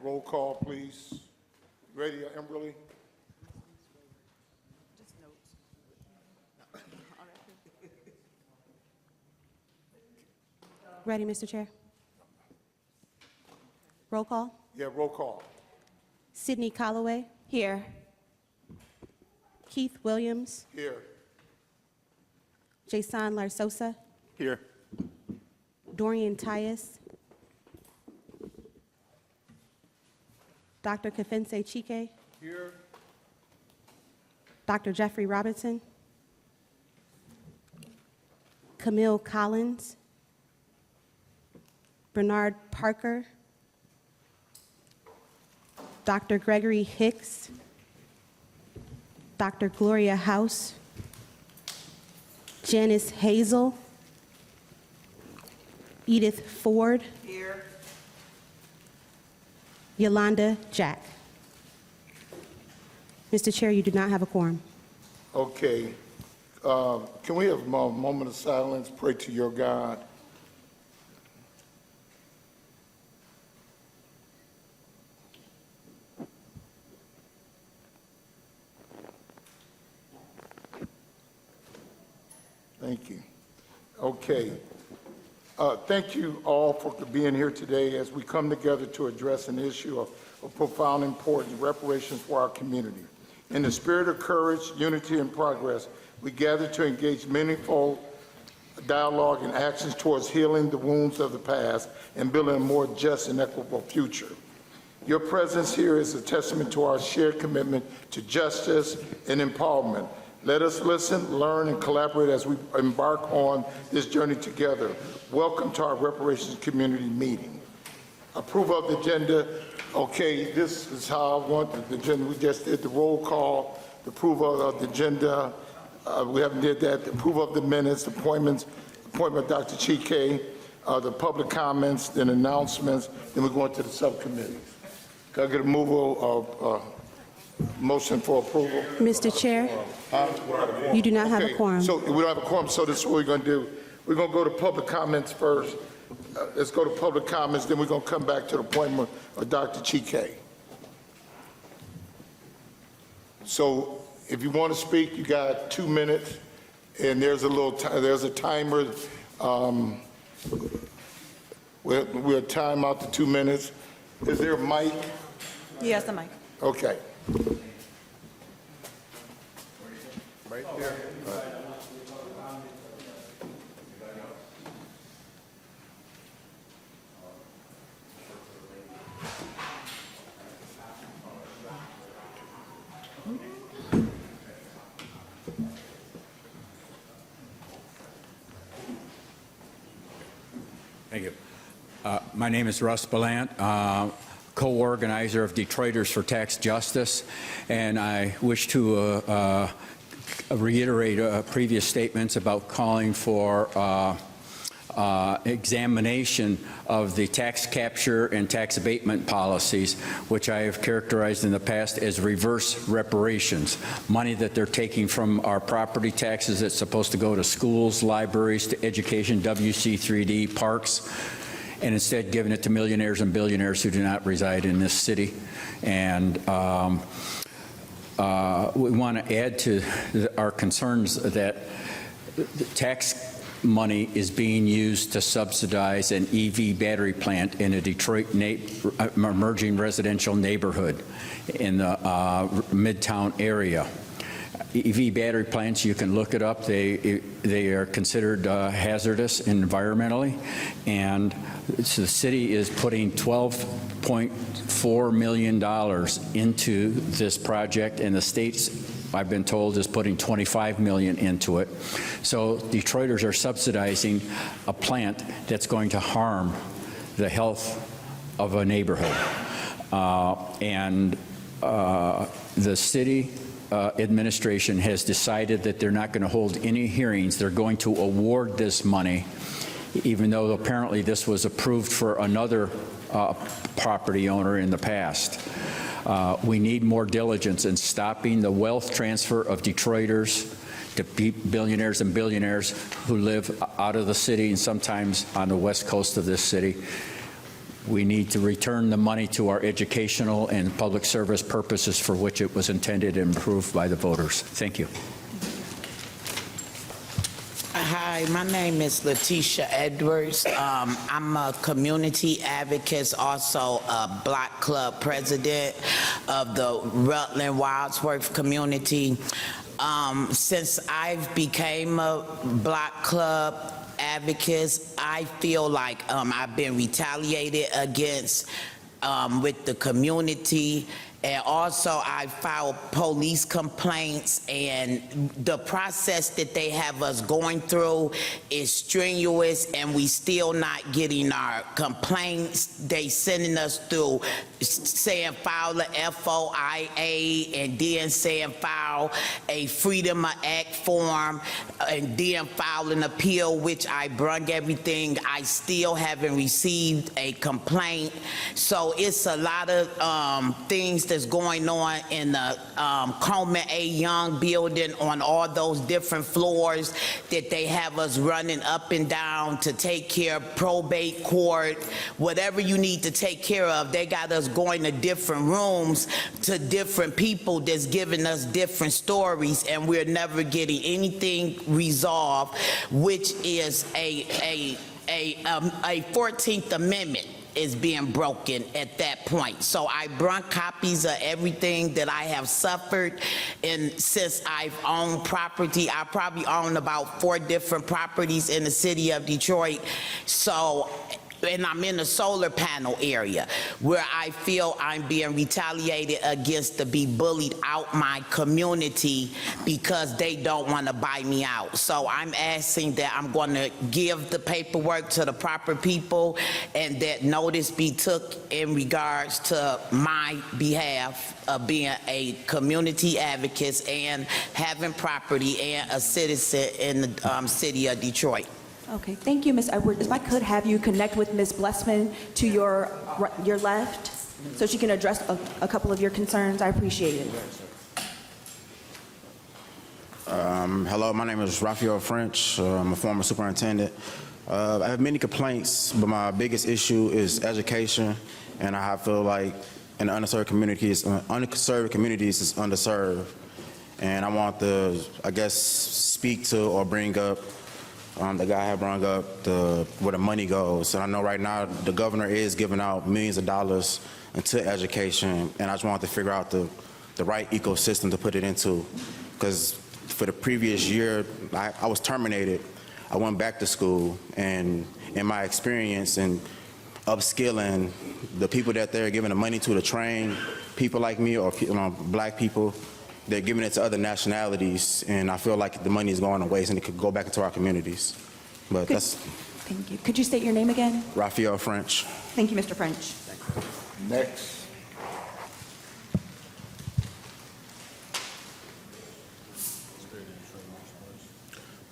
Roll call, please. Ready, Emberly? Just notes. Ready, Mr. Chair? Roll call. Yeah, roll call. Sidney Calloway. Here. Keith Williams. Here. Jason Larsosa. Here. Dorian Tyus. Dr. Kafense Chike. Here. Dr. Jeffrey Robinson. Camille Collins. Bernard Parker. Dr. Gregory Hicks. Dr. Gloria House. Janice Hazel. Edith Ford. Here. Yolanda Jack. Mr. Chair, you do not have a quorum. Okay. Can we have a moment of silence? Pray to your God. Thank you. Okay. Thank you all for being here today as we come together to address an issue of profound importance, reparations for our community. In the spirit of courage, unity, and progress, we gather to engage meaningful dialogue and actions towards healing the wounds of the past and building a more just and equitable future. Your presence here is a testament to our shared commitment to justice and empowerment. Let us listen, learn, and collaborate as we embark on this journey together. Welcome to our reparations community meeting. Approval of the agenda. Okay, this is how I want the agenda. We just did the roll call, the approval of the agenda. We haven't did that. The approval of the minutes, appointment of Dr. Chike, the public comments, then announcements, then we're going to the subcommittee. Can I get a motion for approval? Mr. Chair, you do not have a quorum. So we don't have a quorum, so this is what we're going to do. We're going to go to public comments first. Let's go to public comments, then we're going to come back to the appointment of Dr. Chike. So if you want to speak, you got 2 minutes, and there's a timer. We'll time out the 2 minutes. Is there a mic? Yes, the mic. Okay. Right there. Thank you. My name is Russ Ballant, co-organizer of Detroiters for Tax Justice, and I wish to reiterate previous statements about calling for examination of the tax capture and tax abatement policies, which I have characterized in the past as reverse reparations, money that they're taking from our property taxes that's supposed to go to schools, libraries, to education, WC3D, parks, and instead giving it to millionaires and billionaires who do not reside in this city. And we want to add to our concerns that the tax money is being used to subsidize an EV battery plant in a Detroit emerging residential neighborhood in the Midtown area. EV battery plants, you can look it up, they are considered hazardous environmentally, and so the city is putting $12.4 million into this project, and the state's, I've been told, is putting $25 million into it. So Detroiters are subsidizing a plant that's going to harm the health of a neighborhood. The city administration has decided that they're not going to hold any hearings. They're going to award this money, even though apparently this was approved for another property owner in the past. We need more diligence in stopping the wealth transfer of Detroiters to billionaires and billionaires who live out of the city and sometimes on the west coast of this city. We need to return the money to our educational and public service purposes for which it was intended and approved by the voters. Thank you. Hi, my name is Letitia Edwards. I'm a community advocate, also a Block Club president of the Rutland Wadsworth community. Since I've became a Block Club advocate, I feel like I've been retaliated against with the community. And also, I filed police complaints, and the process that they have us going through is strenuous, and we still not getting our complaints. They sending us through saying file the FOIA, and then saying file a Freedom of Act form, and then file an appeal, which I brung everything. I still haven't received a complaint. So it's a lot of things that's going on in the Coleman A. Young building on all those different floors that they have us running up and down to take care of probate court, whatever you need to take care of. They got us going to different rooms to different people that's giving us different stories, and we're never getting anything resolved, which is a 14th Amendment is being broken at that point. So I brought copies of everything that I have suffered, and since I've owned property, I probably own about 4 different properties in the city of Detroit. So, and I'm in the solar panel area where I feel I'm being retaliated against to be bullied out my community because they don't want to buy me out. So I'm asking that I'm going to give the paperwork to the proper people, and that notice be took in regards to my behalf of being a community advocate and having property and a citizen in the city of Detroit. Okay, thank you, Ms. Edwards. If I could have you connect with Ms. Blessman to your left so she can address a couple of your concerns, I appreciate it. Hello, my name is Raphael French. I'm a former superintendent. I have many complaints, but my biggest issue is education, and I feel like in the underserved communities is underserved. And I want to, I guess, speak to or bring up the guy had brought up where the money goes. And I know right now the governor is giving out millions of dollars into education, and I just wanted to figure out the right ecosystem to put it into. Because for the previous year, I was terminated. I went back to school, and in my experience in upskilling, the people that they're giving the money to train people like me or black people, they're giving it to other nationalities, and I feel like the money is going to waste and it could go back into our communities. But that's... Thank you. Could you state your name again? Raphael French. Thank you, Mr. French. Next.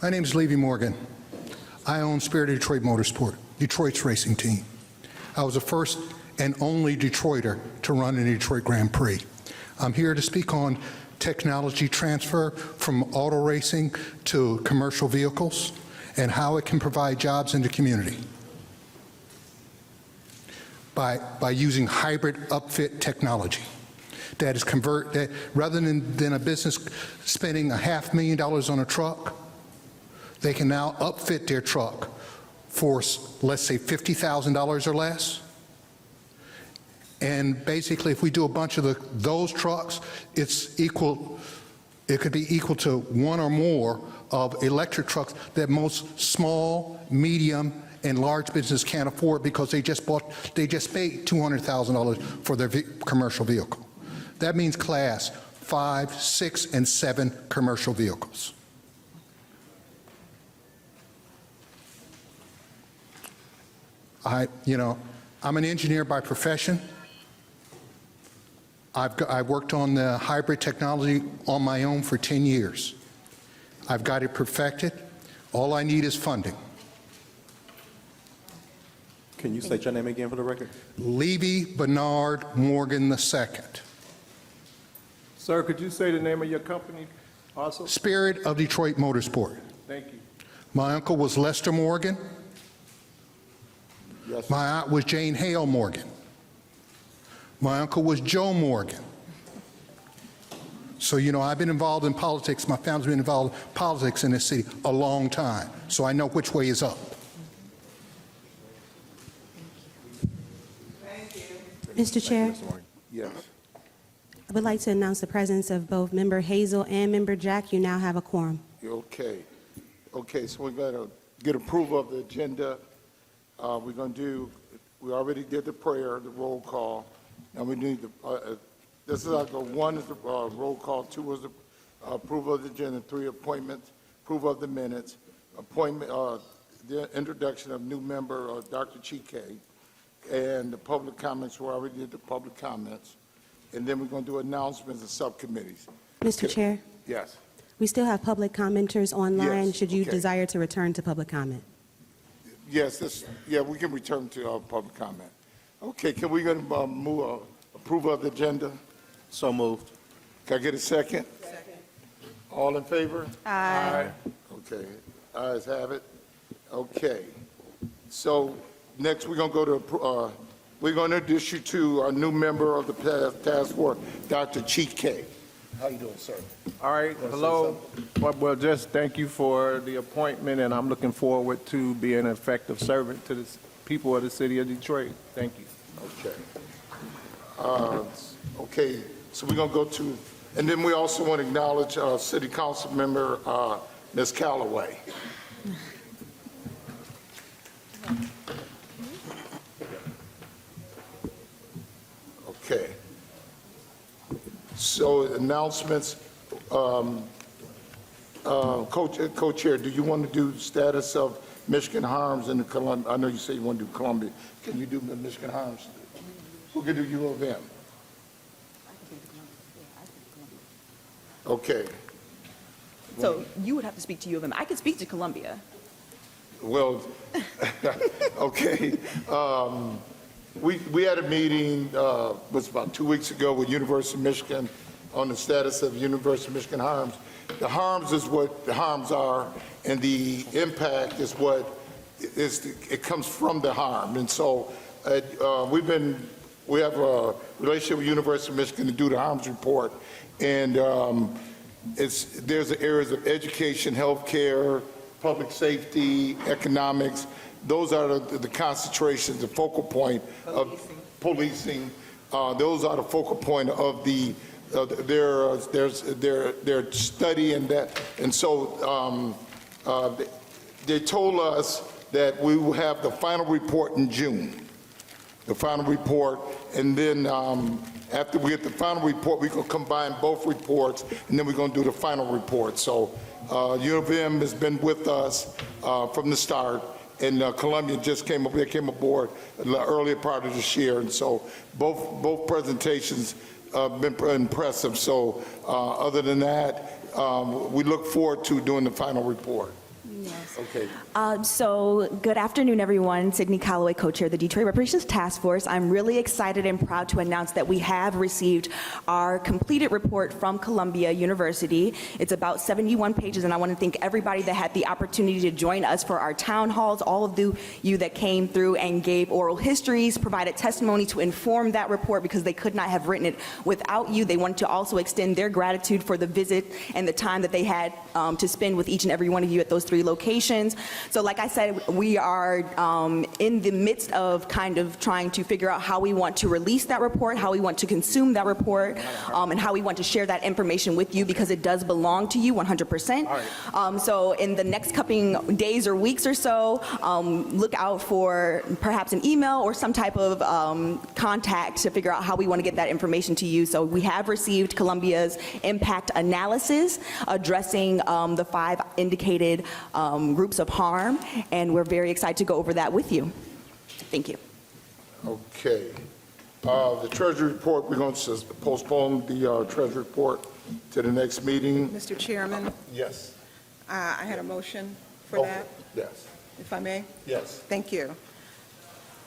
My name is Levy Morgan. I own Spirit of Detroit Motorsport, Detroit's racing team. I was the first and only Detroiter to run in the Detroit Grand Prix. I'm here to speak on technology transfer from auto racing to commercial vehicles and how it can provide jobs in the community by using hybrid upfit technology. That is that rather than a business spending $500,000 on a truck, they can now upfit their truck for, let's say, $50,000 or less. And basically, if we do a bunch of those trucks, it could be equal to 1 or more of electric trucks that most small, medium, and large business can't afford because they just paid $200,000 for their commercial vehicle. That means class 5, 6, and 7 commercial vehicles. I'm an engineer by profession. I worked on the hybrid technology on my own for 10 years. I've got it perfected. All I need is funding. Can you state your name again for the record? Levy Bernard Morgan II. Sir, could you say the name of your company also? Spirit of Detroit Motorsport. Thank you. My uncle was Lester Morgan. Yes. My aunt was Jane Hale Morgan. My uncle was Joe Morgan. So, you know, I've been involved in politics. My family's been involved in politics in this city a long time. So I know which way is up. Mr. Chair, Yes. I would like to announce the presence of both Member Hazel and Member Jack. You now have a quorum. Okay. Okay, so we're going to get approval of the agenda. We're going to do, we already did the prayer, the roll call. Now we need the, this is like one is the roll call, two is the approval of the agenda, three appointments, approval of the minutes, appointment, the introduction of new member, Dr. Chike, and the public comments, we already did the public comments. And then we're going to do announcements and subcommittees. Mr. Chair, Yes. we still have public commenters online. Yes, Should you okay. desire to return to public comment? Yes, yeah, we can return to public comment. Okay, can we move approval of the agenda? So moved. Can I get a second? Second. All in favor? Aye. Okay, ayes have it. Okay, so next we're going to go to, we're going to introduce you to a new member of the task force, Dr. Chike. How you doing, sir? All right, hello. Well, just thank you for the appointment, and I'm looking forward to being an effective servant to the people of the city of Detroit. Thank you. Okay. Okay, so we're going to go to, and then we also want to acknowledge City Council member, Ms. Calloway. Okay. So announcements, co-chair, do you want to do status of Michigan harms in the Columbia? I know you say you want to do Columbia. Can you do the Michigan harms? Who can do U of M? Okay. So you would have to speak to U of M. I could speak to Columbia. Well, okay. We had a meeting, was about 2 weeks ago with University of Michigan on the status of University of Michigan harms. The harms is what the harms are, and the impact is what it comes from the harm. And so we have a relationship with University of Michigan to do the harms report, and there's areas of education, healthcare, public safety, economics. Those are the concentrations, the focal point of policing. Those are the focal point of their study and that. And so they told us that we will have the final report in June. The final report, and then after we get the final report, we're going to combine both reports, and then we're going to do the final report. So U of M has been with us from the start, and Columbia just came aboard in the earlier part of this year, and so both presentations have been impressive. So other than that, we look forward to doing the final report. Yes. Okay. So good afternoon, everyone. Sydney Calloway, co-chair of the Detroit Reparations Task Force. I'm really excited and proud to announce that we have received our completed report from Columbia University. It's about 71 pages, and I want to thank everybody that had the opportunity to join us for our town halls, all of you that came through and gave oral histories, provided testimony to inform that report because they could not have written it without you. They wanted to also extend their gratitude for the visit and the time that they had to spend with each and every one of you at those 3 locations. So like I said, we are in the midst of kind of trying to figure out how we want to release that report, how we want to consume that report, and how we want to share that information with you because it does belong to you 100%. So in the next coming days or weeks or so, look out for perhaps an email or some type of contact to figure out how we want to get that information to you. So we have received Columbia's impact analysis addressing the 5 indicated groups of harm, and we're very excited to go over that with you. Thank you. Okay. The Treasury report, we're going to postpone the Treasury report to the next meeting. Mr. Chairman, Yes. I had a motion for that, Yes. if I may. Yes. Thank you.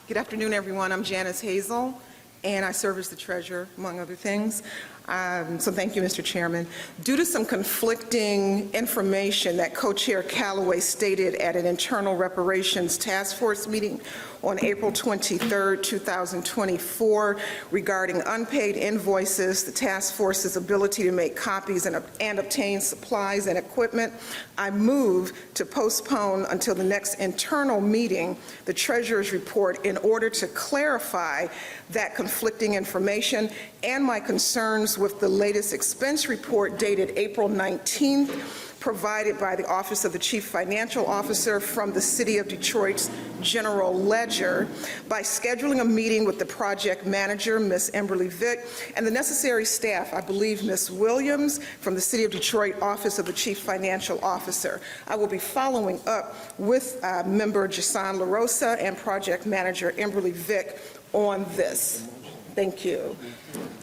Good afternoon, everyone. I'm Janice Hazel, and I serve as the treasurer, among other things. So thank you, Mr. Chairman. Due to some conflicting information that Co-Chair Callaway stated at an internal reparations task force meeting on April 23, 2024, regarding unpaid invoices, the task force's ability to make copies and obtain supplies and equipment, I move to postpone until the next internal meeting the Treasurer's report in order to clarify that conflicting information and my concerns with the latest expense report dated April 19th, provided by the Office of the Chief Financial Officer from the City of Detroit's General Ledger, by scheduling a meeting with the project manager, Ms. Emberly Vick, and the necessary staff, I believe Ms. Williams from the City of Detroit Office of the Chief Financial Officer. I will be following up with Member Jason LaRosa and project manager Emberly Vick on this. Thank you.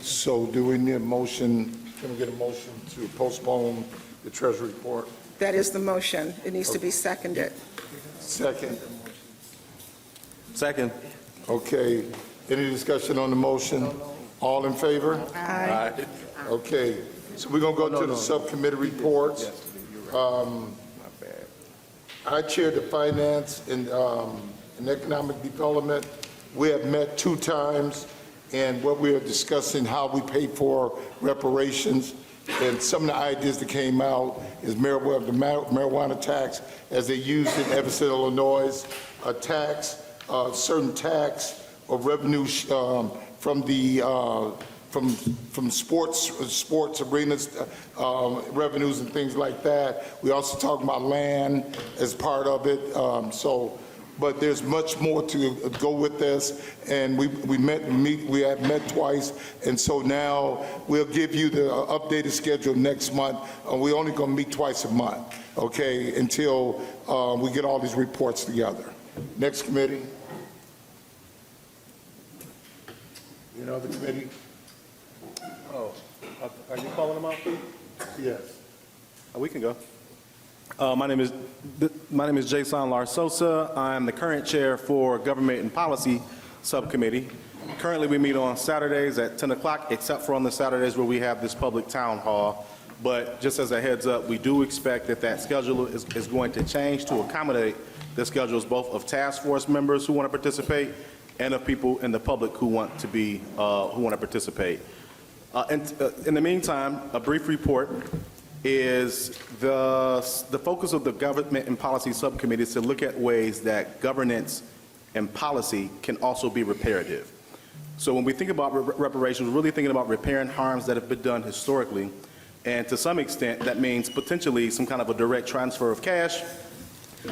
So do we need a motion? Can we get a motion to postpone the Treasury report? That is the motion. It needs to be seconded. Second. Second. Okay. Any discussion on the motion? All in favor? Aye. Okay. So we're going to go to the subcommittee reports. I chair the Finance and Economic Development. We have met 2 times, and what we are discussing how we pay for reparations. And some of the ideas that came out is the marijuana tax, as they used in Evanston, Illinois, a tax, certain tax or revenue from the from sports arenas, revenues and things like that. We also talk about land as part of it. But there's much more to go with this, and we have met twice, and so now we'll give you the updated schedule next month. We're only going to meet twice a month, okay, until we get all these reports together. Next committee. Any other committee? Oh, are you calling them out, please? Yes. We can go. My name is Jason Larsosa. I'm the current chair for Government and Policy Subcommittee. Currently, we meet on Saturdays at 10 o'clock, except for on the Saturdays where we have this public town hall. But just as a heads up, we do expect that schedule is going to change to accommodate the schedules both of task force members who want to participate and of people in the public who want to participate. In the meantime, a brief report is the focus of the Government and Policy Subcommittee is to look at ways that governance and policy can also be reparative. So when we think about reparations, we're really thinking about repairing harms that have been done historically, and to some extent that means potentially some kind of a direct transfer of cash.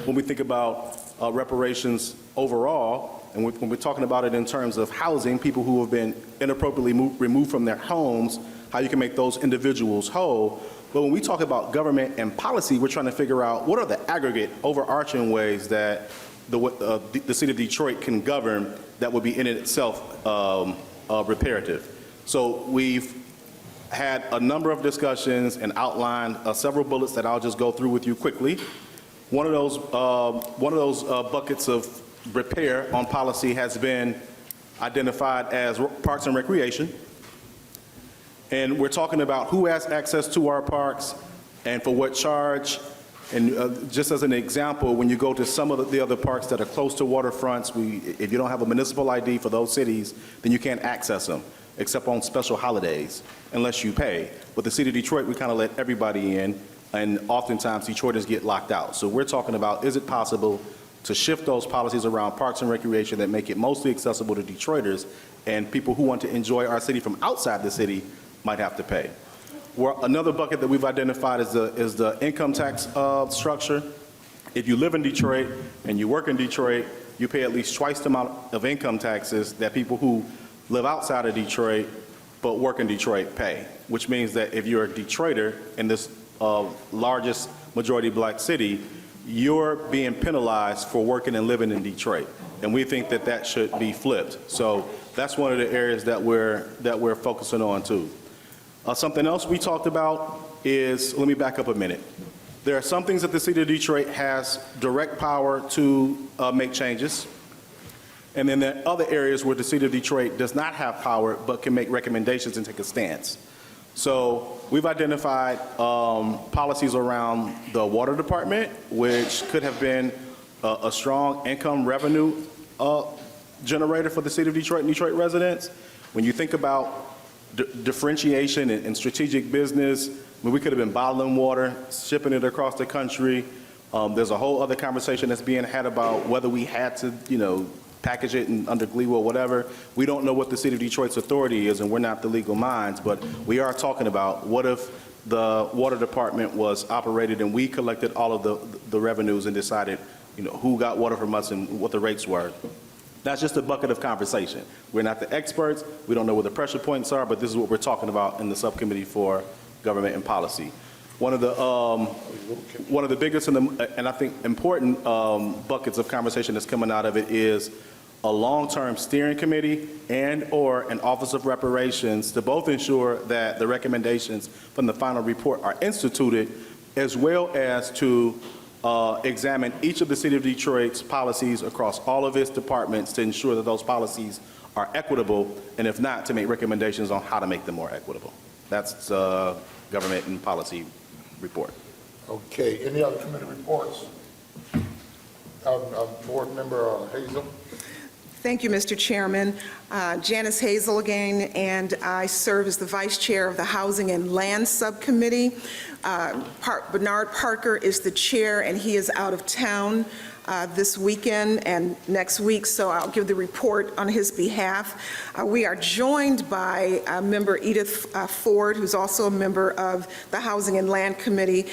When we think about reparations overall, and when we're talking about it in terms of housing, people who have been inappropriately removed from their homes, how you can make those individuals whole. But when we talk about government and policy, we're trying to figure out what are the aggregate, overarching ways that the city of Detroit can govern that would be in itself reparative. So we've had a number of discussions and outlined several bullets that I'll just go through with you quickly. One of those buckets of repair on policy has been identified as Parks and Recreation. And we're talking about who has access to our parks and for what charge. And just as an example, when you go to some of the other parks that are close to waterfronts, if you don't have a municipal ID for those cities, then you can't access them, except on special holidays, unless you pay. But the city of Detroit, we kind of let everybody in, and oftentimes Detroiters get locked out. So we're talking about, is it possible to shift those policies around Parks and Recreation that make it mostly accessible to Detroiters, and people who want to enjoy our city from outside the city might have to pay. Another bucket that we've identified is the income tax structure. If you live in Detroit and you work in Detroit, you pay at least twice the amount of income taxes that people who live outside of Detroit but work in Detroit pay, which means that if you're a Detroiter in this largest majority black city, you're being penalized for working and living in Detroit. And we think that that should be flipped. So that's one of the areas that we're focusing on too. Something else we talked about is, let me back up a minute. There are some things that the city of Detroit has direct power to make changes. And then there are other areas where the city of Detroit does not have power but can make recommendations and take a stance. So we've identified policies around the water department, which could have been a strong income revenue generator for the city of Detroit and Detroit residents. When you think about differentiation and strategic business, I mean, we could have been bottling water, shipping it across the country. There's a whole other conversation that's being had about whether we had to, package it under GLEWA or whatever. We don't know what the city of Detroit's authority is, and we're not the legal minds, but we are talking about what if the water department was operated and we collected all of the revenues and decided, who got water from us and what the rates were. That's just a bucket of conversation. We're not the experts. We don't know where the pressure points are, but this is what we're talking about in the Subcommittee for Government and Policy. One of the biggest and I think important buckets of conversation that's coming out of it is a long-term steering committee and/or an Office of Reparations to both ensure that the recommendations from the final report are instituted, as well as to examine each of the City of Detroit's policies across all of its departments to ensure that those policies are equitable, and if not, to make recommendations on how to make them more equitable. That's Government and Policy report. Okay, any other committee reports? Board Member Hazel. Thank you, Mr. Chairman. Janice Hazel again, and I serve as the Vice Chair of the Housing and Land Subcommittee. Bernard Parker is the chair, and he is out of town this weekend and next week, so I'll give the report on his behalf. We are joined by Member Edith Ford, who's also a member of the Housing and Land Committee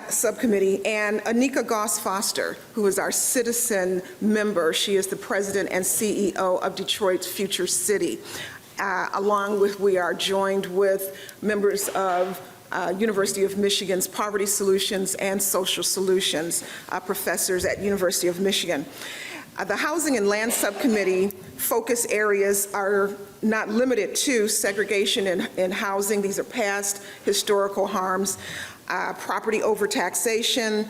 Subcommittee, and Anika Goss-Foster, who is our citizen member. She is the President and CEO of Detroit's Future City. Along with, we are joined with members of University of Michigan's Poverty Solutions and Social Solutions professors at University of Michigan. The Housing and Land Subcommittee focus areas are not limited to segregation in housing. These are past historical harms, property overtaxation,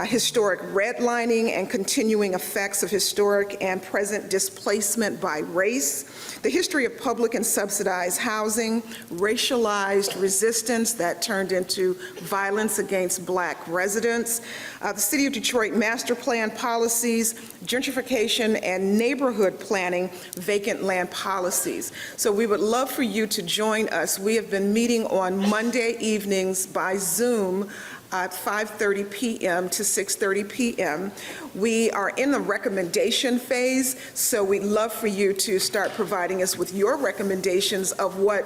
historic redlining and continuing effects of historic and present displacement by race, the history of public and subsidized housing, racialized resistance that turned into violence against Black residents, the City of Detroit master plan policies, gentrification and neighborhood planning, vacant land policies. So we would love for you to join us. We have been meeting on Monday evenings by Zoom at 5:30 p.m. to 6:30 p.m. We are in the recommendation phase, so we'd love for you to start providing us with your recommendations of what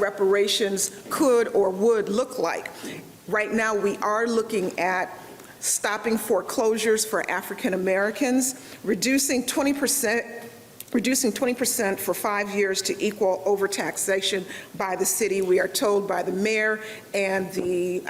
reparations could or would look like. Right now, we are looking at stopping foreclosures for African Americans, reducing 20% for 5 years to equal overtaxation by the city. We are told by the mayor and the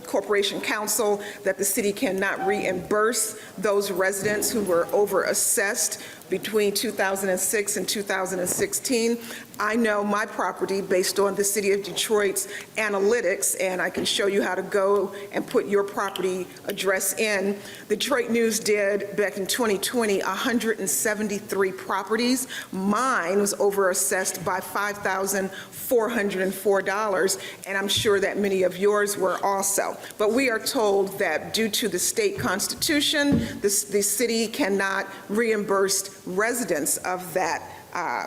Corporation Council that the city cannot reimburse those residents who were overassessed between 2006 and 2016. I know my property based on the City of Detroit's analytics, and I can show you how to go and put your property address in. The Detroit News did, back in 2020, 173 properties. Mine was overassessed by $5,404, and I'm sure that many of yours were also. But we are told that due to the state constitution, the city cannot reimburse residents of that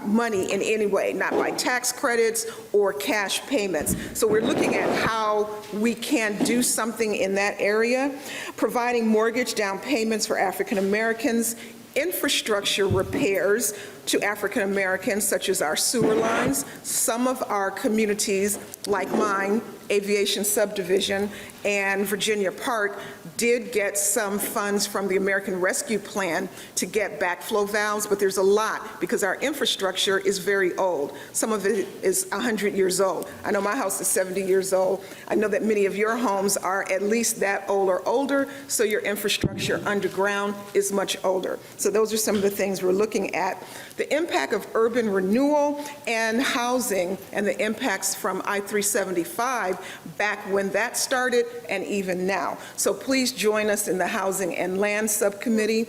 money in any way, not by tax credits or cash payments. So we're looking at how we can do something in that area, providing mortgage down payments for African Americans, infrastructure repairs to African Americans, such as our sewer lines. Some of our communities, like mine, Aviation Subdivision, and Virginia Park, did get some funds from the American Rescue Plan to get backflow valves, but there's a lot because our infrastructure is very old. Some of it is 100 years old. I know my house is 70 years old. I know that many of your homes are at least that old or older, so your infrastructure underground is much older. So those are some of the things we're looking at. The impact of urban renewal and housing and the impacts from I-375 back when that started and even now. So please join us in the Housing and Land Subcommittee.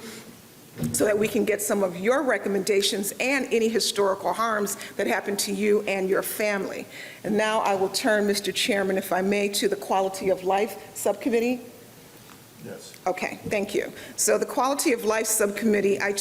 so that we can get some of your recommendations and any historical harms that happened to you and your family. And now I will turn, Mr. Chairman, if I may, to the Quality of Life Subcommittee. Yes. Okay, thank you. So the Quality of Life Subcommittee, I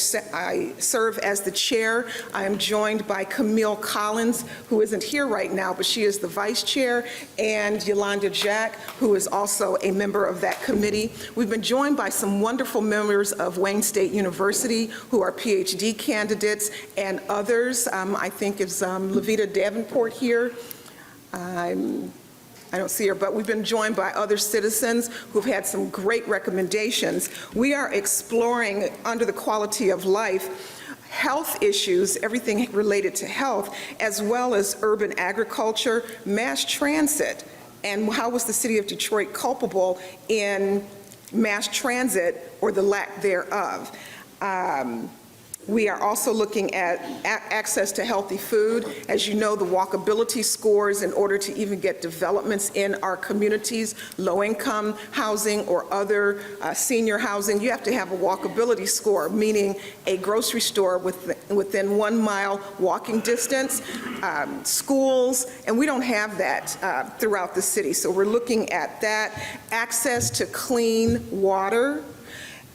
serve as the chair. I am joined by Camille Collins, who isn't here right now, but she is the vice chair, and Yolanda Jack, who is also a member of that committee. We've been joined by some wonderful members of Wayne State University who are PhD candidates and others. I think is Levita Davenport here. I don't see her, but we've been joined by other citizens who've had some great recommendations. We are exploring, under the quality of life, health issues, everything related to health, as well as urban agriculture, mass transit, and how was the city of Detroit culpable in mass transit or the lack thereof. We are also looking at access to healthy food. As you know, the walkability scores, in order to even get developments in our communities, low-income housing or other senior housing, you have to have a walkability score, meaning a grocery store within 1 mile walking distance, schools, and we don't have that throughout the city. So we're looking at that. Access to clean water,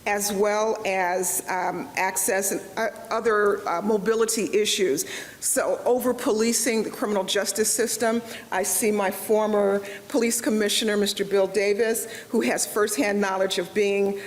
as well as access and other mobility issues. So over-policing the criminal justice system. I see my former police commissioner, Mr. Bill Davis, who has firsthand knowledge of being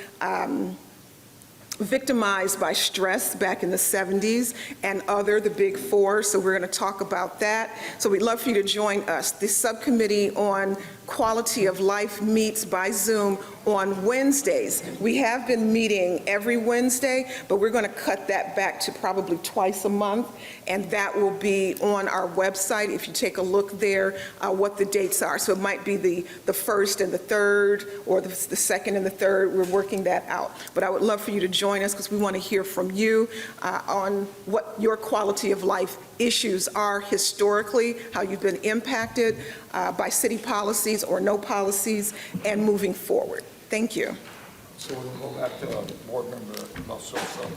victimized by stress back in the 70s and the big four, so we're going to talk about that. So we'd love for you to join us. The subcommittee on quality of life meets by Zoom on Wednesdays. We have been meeting every Wednesday, but we're going to cut that back to probably twice a month, and that will be on our website. If you take a look there, what the dates are. So it might be the first and the third, or the second and the third. We're working that out. But I would love for you to join us, because we want to hear from you on what your quality of life issues are historically, how you've been impacted by city policies or no policies, and moving forward. Thank you. So we'll go back to Board Member Larsosa.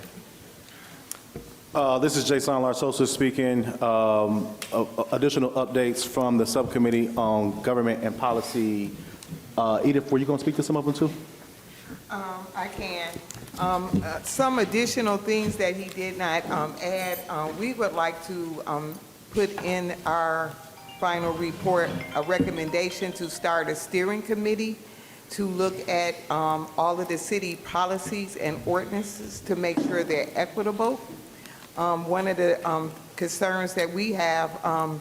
This is Jason Larsosa speaking. Additional updates from the Subcommittee on Government and Policy. Edith, were you going to speak to some of them too? I can. Some additional things that he did not add, we would like to put in our final report a recommendation to start a steering committee to look at all of the city policies and ordinances to make sure they're equitable. One of the concerns that we have a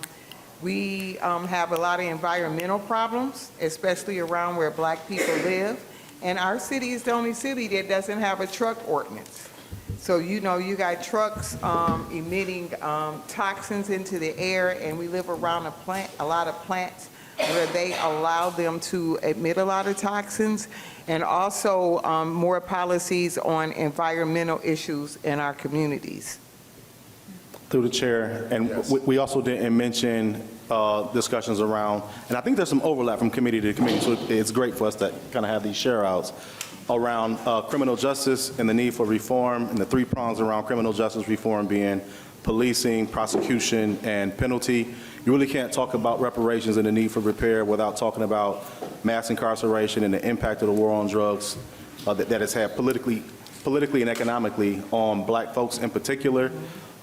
lot of environmental problems, especially around where Black people live. And our city is the only city that doesn't have a truck ordinance. So, you know, you got trucks emitting toxins into the air, and we live around a lot of plants where they allow them to emit a lot of toxins, and also more policies on environmental issues in our communities. Through the chair, and yes. we also didn't mention discussions around, and I think there's some overlap from committee to committee, so it's great for us to kind of have these share-outs around criminal justice and the need for reform, and the 3 prongs around criminal justice reform being policing, prosecution, and penalty. You really can't talk about reparations and the need for repair without talking about mass incarceration and the impact of the war on drugs that has had politically and economically on Black folks in particular.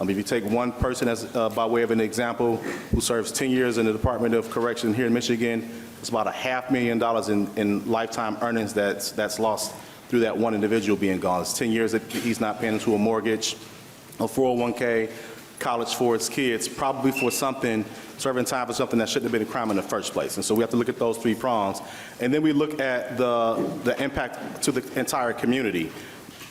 If you take one person as by way of an example who serves 10 years in the Department of Correction here in Michigan, it's about $500,000 in lifetime earnings that's lost through that one individual being gone. It's 10 years that he's not paying into a mortgage, a 401k, college for his kids, probably for something, serving time for something that shouldn't have been a crime in the first place. And so we have to look at those 3 prongs. And then we look at the impact to the entire community.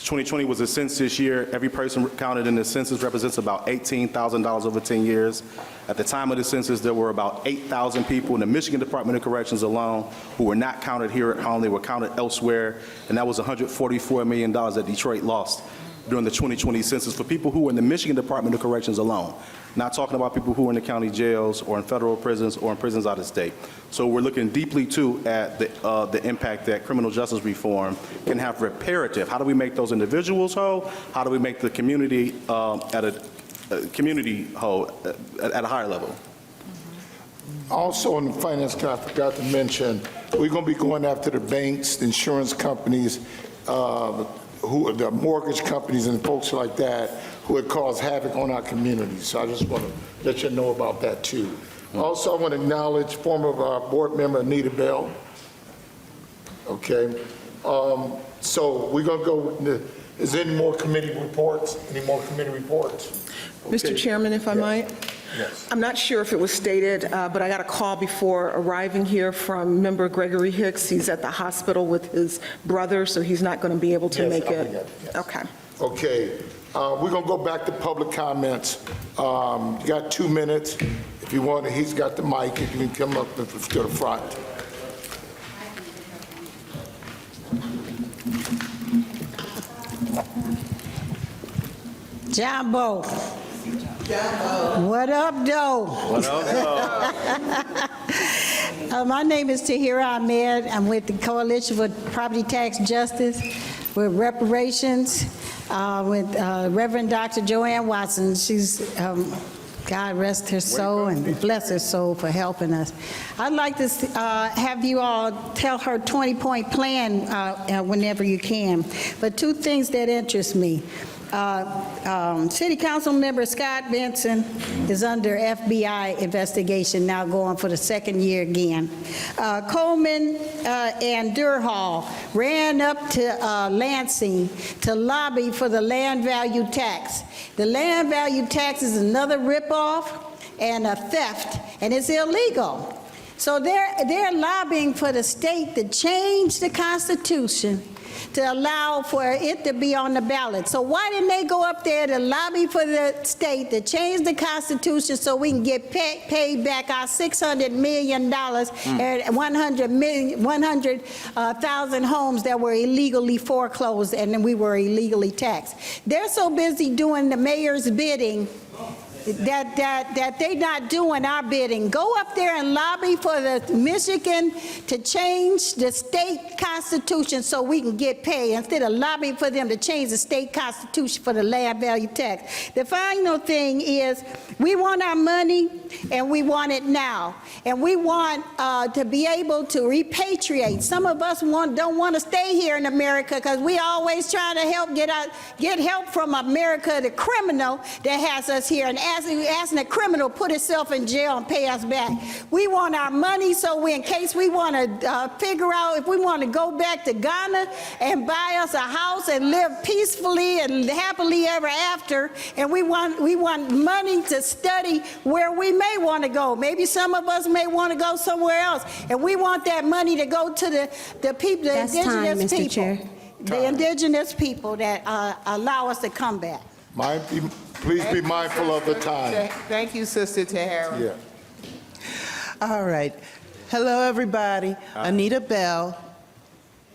2020 was a census year. Every person counted in the census represents about $18,000 over 10 years. At the time of the census, there were about 8,000 people in the Michigan Department of Corrections alone who were not counted here at home. They were counted elsewhere, and that was $144 million that Detroit lost during the 2020 census for people who were in the Michigan Department of Corrections alone. Not talking about people who are in the county jails or in federal prisons or in prisons out of state. So we're looking deeply too at the impact that criminal justice reform can have reparative. How do we make those individuals whole? How do we make the community at a whole at a higher level? Also, in the finance committee, I forgot to mention, we're going to be going after the banks, the insurance companies, the mortgage companies and folks like that who had caused havoc on our communities. So I just want to let you know about that too. Also, I want to acknowledge former board member Anita Bell. Okay. So we're going to go, is there any more committee reports? Any more committee reports? Okay. Mr. Chairman, if I might? Yes. I'm not sure if it was stated, but I got a call before arriving here from member Gregory Hicks. He's at the hospital with his brother, so he's not going to be able to make it. Yes. Okay. Okay. We're going to go back to public comments. You got 2 minutes. If you want to, he's got the mic. If you can come up to the front. Jumbo. What up, though? What up, My name is Tahira Ahmed. I'm with the Coalition for Property Tax Justice, with Reparations, with Reverend Dr. Joanne Watson. She's, God rest her soul and bless her soul for helping us. I'd like to have you all tell her 20-point plan whenever you can. But 2 things that interest me. City Council member Scott Benson is under FBI investigation now, going for the 2nd year again. Coleman and Durhall ran up to Lansing to lobby for the land value tax. The land value tax is another ripoff and a theft, and it's illegal. So they're lobbying for the state to change the Constitution to allow for it to be on the ballot. So why didn't they go up there to lobby for the state to change the Constitution so we can get paid back our $600 million and 100,000 homes that were illegally foreclosed and then we were illegally taxed? They're so busy doing the mayor's bidding that they not doing our bidding. Go up there and lobby for the Michigan to change the state constitution so we can get paid instead of lobbying for them to change the state constitution for the land value tax. The final thing is we want our money and we want it now. And we want to be able to repatriate. Some of us don't want to stay here in America because we always trying to get help from America, the criminal that has us here, and asking the criminal to put himself in jail and pay us back. We want our money so in case we want to figure out if we want to go back to Ghana and buy us a house and live peacefully and happily ever after, and we want money to study where we may want to go. Maybe some of us may want to go somewhere else, and we want that money to go to the people, the That's indigenous time, Mr. people, Chair. the indigenous people that allow us to come back. Please be mindful of the time. Thank you, Sister Tahara. Yeah. All right. Hello, everybody. Anita Bell,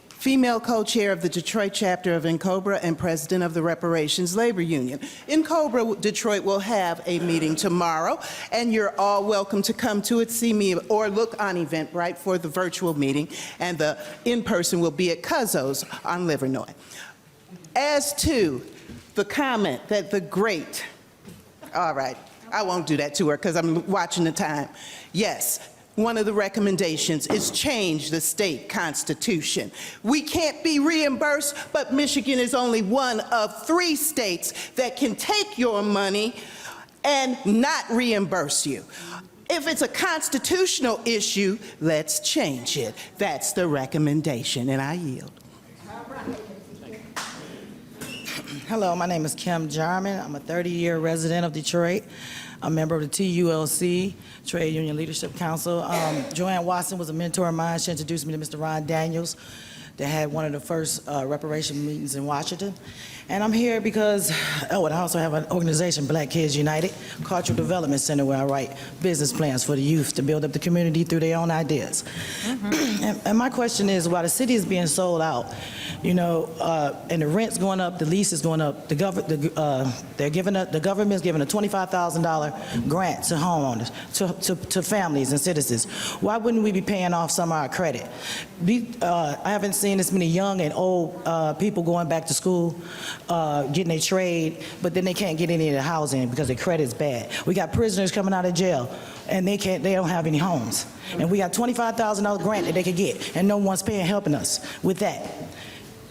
female co-chair of the Detroit chapter of NCOBRA and president of the Reparations Labor Union. NCOBRA Detroit will have a meeting tomorrow, and you're all welcome to come to it, see me, or look on Eventbrite for the virtual meeting, and the in-person will be at Cuzzo's on Livernois. As to the comment that the great, all right, I won't do that to her because I'm watching the time. Yes, one of the recommendations is change the state constitution. We can't be reimbursed, but Michigan is only one of 3 states that can take your money and not reimburse you. If it's a constitutional issue, let's change it. That's the recommendation, and I yield. Hello, my name is Kim Jarman. I'm a 30-year resident of Detroit. I'm a member of the TULC, Trade Union Leadership Council. Joanne Watson was a mentor of mine. She introduced me to Mr. Ron Daniels that had one of the first reparation meetings in Washington. And I'm here because, and I also have an organization, Black Kids United, Cultural Development Center, where I write business plans for the youth to build up the community through their own ideas. And my question is, while the city is being sold out, you know, and the rent's going up, the lease is going up, the government's giving a $25,000 grant to homeowners, to families and citizens. Why wouldn't we be paying off some of our credit? I haven't seen this many young and old people going back to school, getting a trade, but then they can't get any of the housing because their credit's bad. We got prisoners coming out of jail, and they don't have any homes. And we got $25,000 grant that they could get, and no one's helping us with that.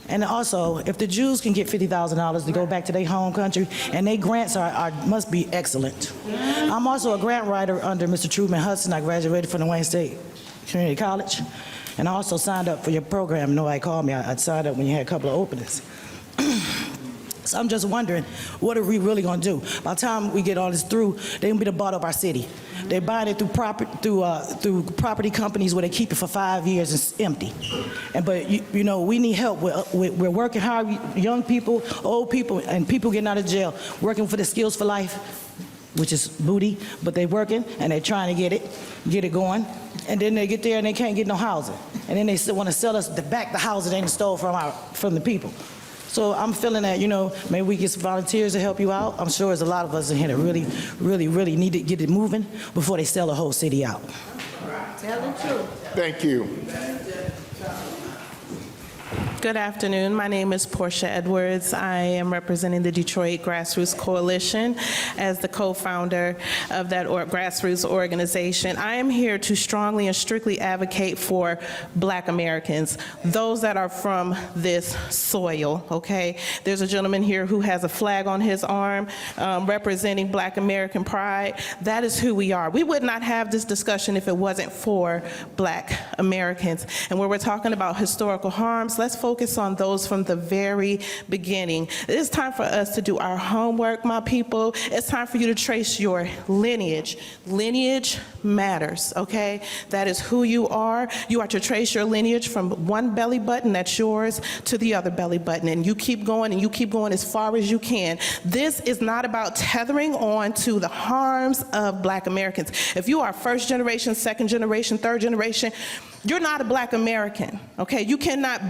And also, if the Jews can get $50,000 to go back to their home country, and their grants must be excellent. I'm also a grant writer under Mr. Truman Hudson. I graduated from the Wayne State Community College, and I also signed up for your program. Nobody called me. I signed up when you had a couple of openings. So I'm just wondering, what are we really going to do? By the time we get all this through, they're going to be the bought up our city. They're buying it through property companies where they keep it for 5 years and it's empty. But you know, we need help. We're working hard, young people, old people, and people getting out of jail, working for the Skills for Life, which is booty, but they're working and they're trying to get it going. And then they get there and they can't get no housing. And then they still want to sell us back the houses they stole from the people. So I'm feeling that, you know, maybe we get some volunteers to help you out. I'm sure there's a lot of us in here that really need to get it moving before they sell the whole city out. Tell the truth. Thank you. Good afternoon. My name is Portia Edwards. I am representing the Detroit Grassroots Coalition as the co-founder of that grassroots organization. I am here to strongly and strictly advocate for Black Americans, those that are from this soil, okay? There's a gentleman here who has a flag on his arm representing Black American pride. That is who we are. We would not have this discussion if it wasn't for Black Americans. And when we're talking about historical harms, let's focus on those from the very beginning. It is time for us to do our homework, my people. It's time for you to trace your lineage. Lineage matters, okay? That is who you are. You are to trace your lineage from one belly button that's yours to the other belly button, and you keep going and you keep going as far as you can. This is not about tethering on to the harms of Black Americans. If you are first generation, second generation, third generation, you're not a Black American, okay? You cannot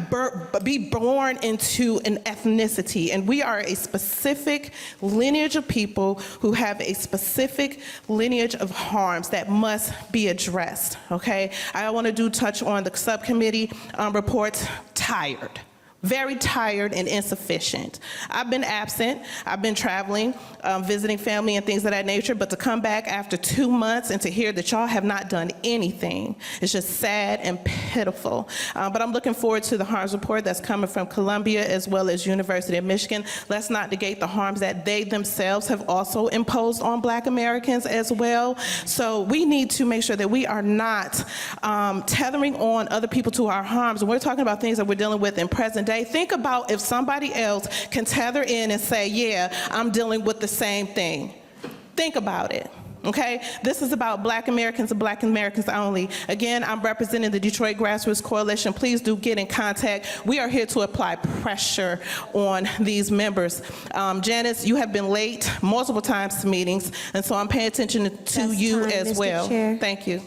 be born into an ethnicity, and we are a specific lineage of people who have a specific lineage of harms that must be addressed, okay? I want to touch on the subcommittee reports. Tired. Very tired and insufficient. I've been absent. I've been traveling, visiting family and things of that nature, but to come back after 2 months and to hear that y'all have not done anything, it's just sad and pitiful. But I'm looking forward to the harms report that's coming from Columbia as well as University of Michigan. Let's not negate the harms that they themselves have also imposed on Black Americans as well. So we need to make sure that we are not tethering on other people to our harms. And we're talking about things that we're dealing with in present day. Think about if somebody else can tether in and say, yeah, I'm dealing with the same thing. Think about it, okay? This is about Black Americans and Black Americans only. Again, I'm representing the Detroit Grassroots Coalition. Please do get in contact. We are here to apply pressure on these members. Janice, you have been late multiple times to meetings, and so I'm paying attention to you as well. Chair. Thank you.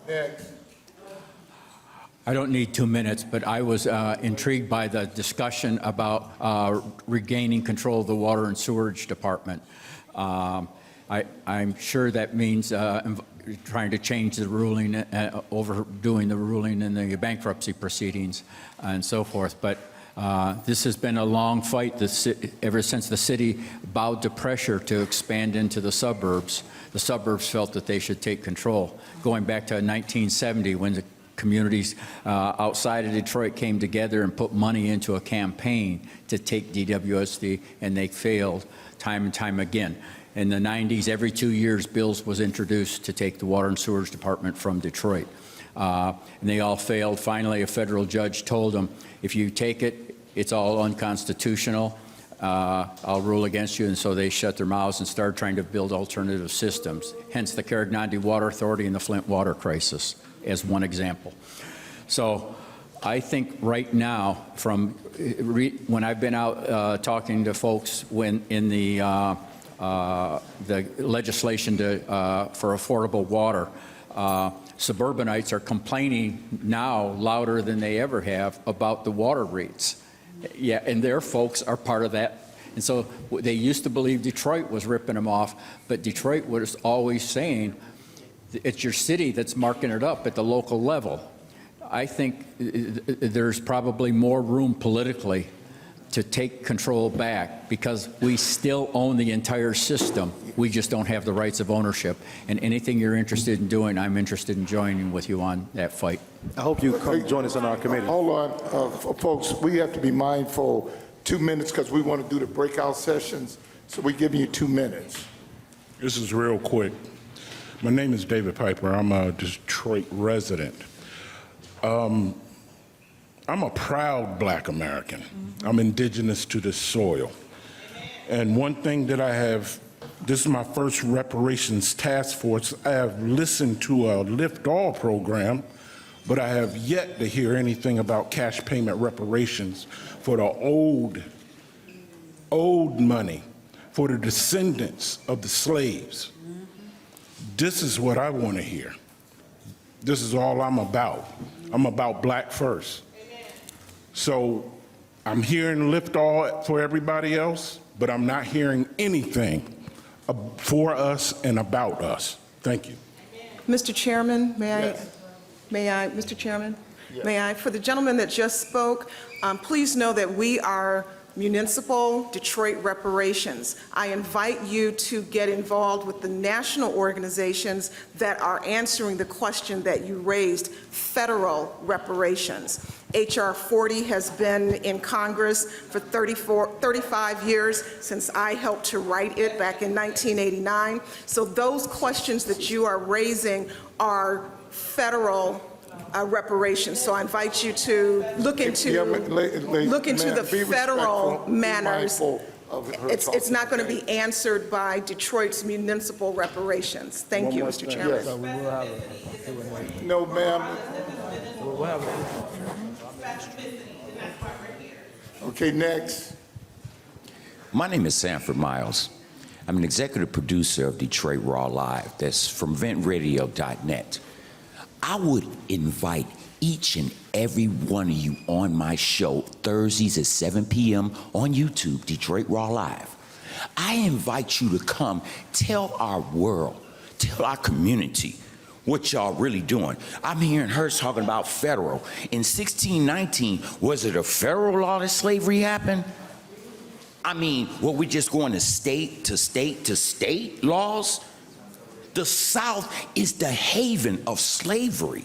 Next. I don't need 2 minutes, but I was intrigued by the discussion about regaining control of the water and sewerage department. I'm sure that means trying to change the ruling, overdoing the ruling in the bankruptcy proceedings and so forth. But this has been a long fight ever since the city bowed to pressure to expand into the suburbs. The suburbs felt that they should take control. Going back to 1970 when the communities outside of Detroit came together and put money into a campaign to take DWSD, and they failed time and time again. In the 90s, every 2 years, bills was introduced to take the water and sewage department from Detroit. And they all failed. Finally, a federal judge told them, if you take it, it's all unconstitutional. I'll rule against you. And so they shut their mouths and started trying to build alternative systems, hence the Carignan Water Authority and the Flint water crisis as one example. So I think right now, from when I've been out talking to folks in the legislation for affordable water, suburbanites are complaining now louder than they ever have about the water rates. Yeah, and their folks are part of that. And so they used to believe Detroit was ripping them off, but Detroit was always saying, it's your city that's marking it up at the local level. I think there's probably more room politically to take control back because we still own the entire system. We just don't have the rights of ownership. And anything you're interested in doing, I'm interested in joining with you on that fight. I hope you come join us on our committee. Hold on, folks, we have to be mindful, 2 minutes, because we want to do the breakout sessions, so we're giving you 2 minutes. This is real quick. My name is David Piper. I'm a Detroit resident. I'm a proud Black American. I'm indigenous to this soil. And one thing that I have, this is my first reparations task force. I have listened to a Lift All program, but I have yet to hear anything about cash payment reparations for the old money, for the descendants of the slaves. This is what I want to hear. This is all I'm about. I'm about Black first. So I'm hearing Lift All for everybody else, but I'm not hearing anything for us and about us. Thank you. Mr. Chairman, Yes. Mr. Chairman? Yes. May I, for the gentleman that just spoke, please know that we are Municipal Detroit Reparations. I invite you to get involved with the national organizations that are answering the question that you raised, federal reparations. H.R. 40 has been in Congress for 35 years since I helped to write it back in 1989. So those questions that you are raising are federal reparations. So I invite you to look into the federal manners. It's not going to be answered by Detroit's municipal reparations. Thank you, Mr. Chairman. Yes. No, ma'am. Okay, next. My name is Sanford Miles. I'm an executive producer of Detroit Raw Live. That's from ventradio.net. I would invite each and every one of you on my show Thursdays at 7 p.m. on YouTube, Detroit Raw Live. I invite you to come tell our world, tell our community what y'all really doing. I'm hearing her talking about federal. In 1619, was it a federal law that slavery happened? I mean, were we just going to state to state to state laws? The South is the haven of slavery.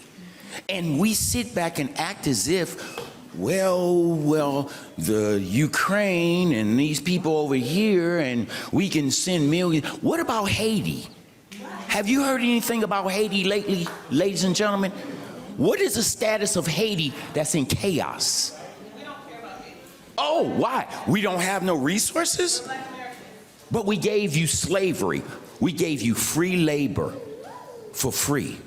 And we sit back and act as if, well, the Ukraine and these people over here, and we can send millions. What about Haiti? Have you heard anything about Haiti lately, ladies and gentlemen? What is the status of Haiti that's in chaos? Oh, why? We don't have no resources? But we gave you slavery. We gave you free labor for free.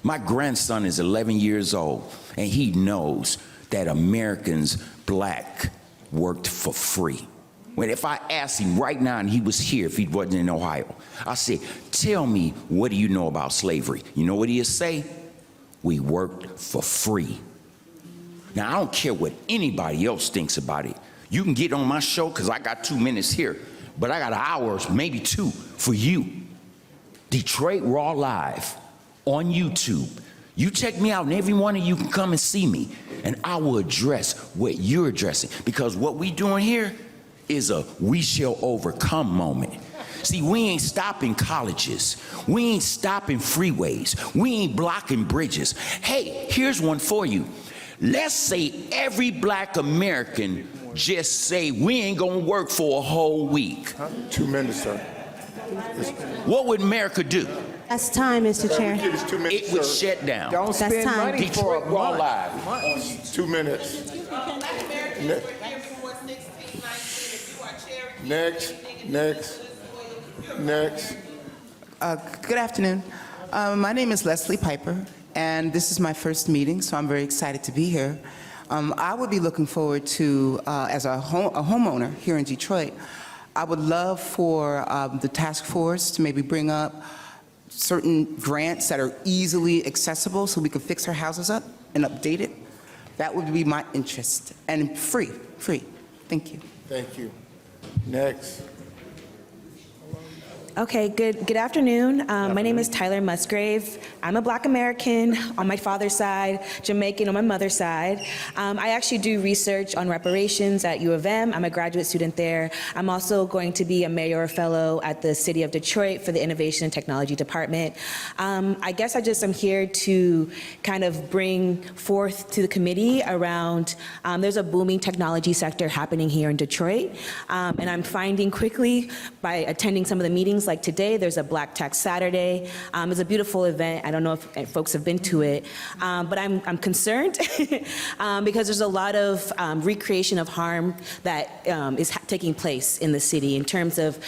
My grandson is 11 years old, and he knows that Americans, Black, worked for free. When if I asked him right now, and he was here if he wasn't in Ohio, I said, tell me, what do you know about slavery? You know what he'd say? We worked for free. Now, I don't care what anybody else thinks about it. You can get on my show, because I got 2 minutes here. But I got hours, maybe 2, for you. Detroit Raw Live on YouTube. You check me out, and every one of you can come and see me, and I will address what you're addressing. Because what we doing here is a we shall overcome moment. See, we ain't stopping colleges. We ain't stopping freeways. We ain't blocking bridges. Hey, here's one for you. Let's say every Black American just say we ain't gonna work for a whole week. 2 minutes, sir. What would America do? That's time, Mr. Chair. It would shut down. Don't spend money for Detroit a Raw month. Live. 2 minutes. Next. Good afternoon. My name is Leslie Piper, and this is my first meeting, so I'm very excited to be here. I would be looking forward to, as a homeowner here in Detroit, I would love for the task force to maybe bring up certain grants that are easily accessible so we can fix our houses up and update it. That would be my interest, and free. Thank you. Thank you. Next. Okay, good afternoon. My name is Tyler Musgrave. I'm a Black American on my father's side, Jamaican on my mother's side. I actually do research on reparations at U of M. I'm a graduate student there. I'm also going to be a mayoral fellow at the City of Detroit for the Innovation and Technology Department. I guess I'm here to kind of bring forth to the committee around, there's a booming technology sector happening here in Detroit, and I'm finding quickly by attending some of the meetings like today, there's a Black Tech Saturday. It's a beautiful event. I don't know if folks have been to it, but I'm concerned because there's a lot of recreation of harm that is taking place in the city in terms of,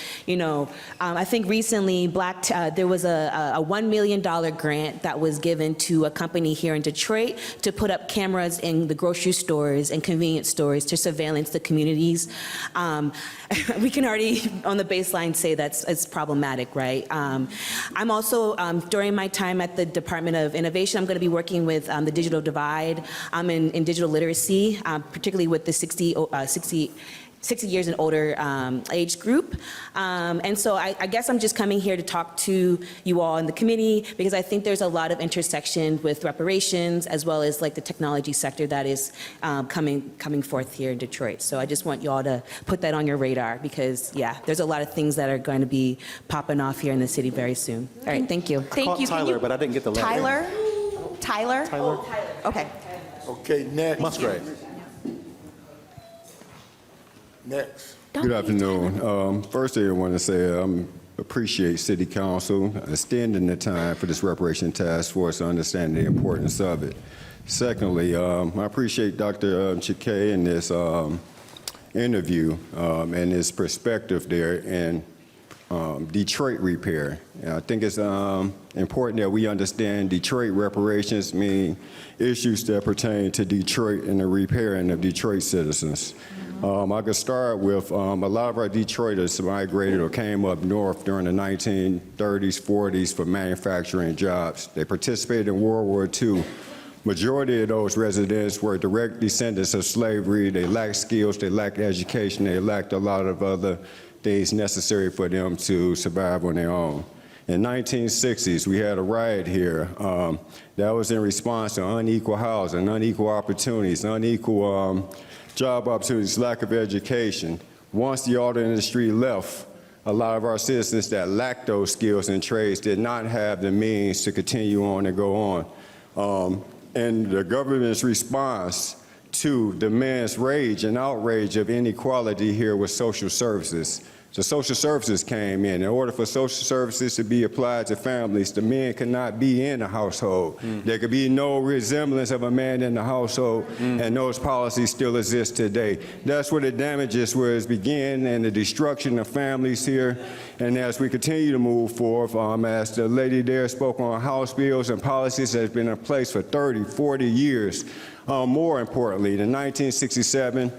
I think recently there was a $1 million grant that was given to a company here in Detroit to put up cameras in the grocery stores and convenience stores to surveillance the communities. We can already, on the baseline, say it's problematic, right? I'm also, during my time at the Department of Innovation, I'm going to be working with the digital divide in digital literacy, particularly with the 60 years and older age group. And so I guess I'm just coming here to talk to you all in the committee because I think there's a lot of intersection with reparations as well as like the technology sector that is coming forth here in Detroit. So I just want you all to put that on your radar because, yeah, there's a lot of things that are going to be popping off here in the city very soon. All right, thank you. Thank you. Tyler, but I didn't get the last name. Tyler? Okay. Okay, next. Musgrave. Next. Good afternoon. First thing I want to say, I appreciate City Council extending the time for this Reparation Task Force to understand the importance of it. Secondly, I appreciate Dr. Chike in this interview and his perspective there in Detroit repair. And I think it's important that we understand Detroit reparations mean issues that pertain to Detroit and the repairing of Detroit citizens. I could start with a lot of our Detroiters migrated or came up north during the 1930s, 40s for manufacturing jobs. They participated in World War II. Majority of those residents were direct descendants of slavery. They lacked skills, they lacked education, they lacked a lot of other things necessary for them to survive on their own. In the 1960s, we had a riot here that was in response to unequal housing, unequal opportunities, unequal job opportunities, lack of education. Once the auto industry left, a lot of our citizens that lacked those skills and trades did not have the means to continue on and go on. And the government's response to the man's rage and outrage of inequality here was social services. So social services came in. In order for social services to be applied to families, the men could not be in the household. There could be no resemblance of a man in the household, and those policies still exist today. That's where the damages began and the destruction of families here. And as we continue to move forward, as the lady there spoke on House bills and policies that have been in place for 30, 40 years, more importantly, in 1967,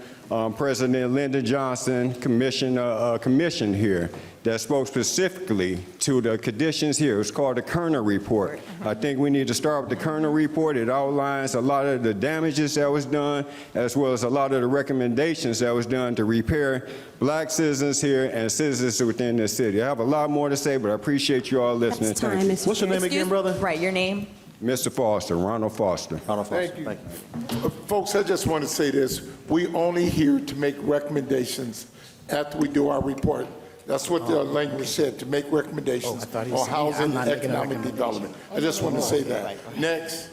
President Lyndon Johnson commissioned a commission here that spoke specifically to the conditions here. It's called the Kerner Report. I think we need to start with the Kerner Report. It outlines a lot of the damages that was done, as well as a lot of the recommendations that was done to repair Black citizens here and citizens within the city. I have a lot more to say, but I appreciate you all listening. Thank you. What's your name again, brother? Right, your name? Mr. Foster, Ronald Foster. Ronald Foster. Thank you. Thank you. Folks, I just want to say this. We only here to make recommendations after we do our report. That's what the language said, to make recommendations on housing and economic development. I just want to say that. Next.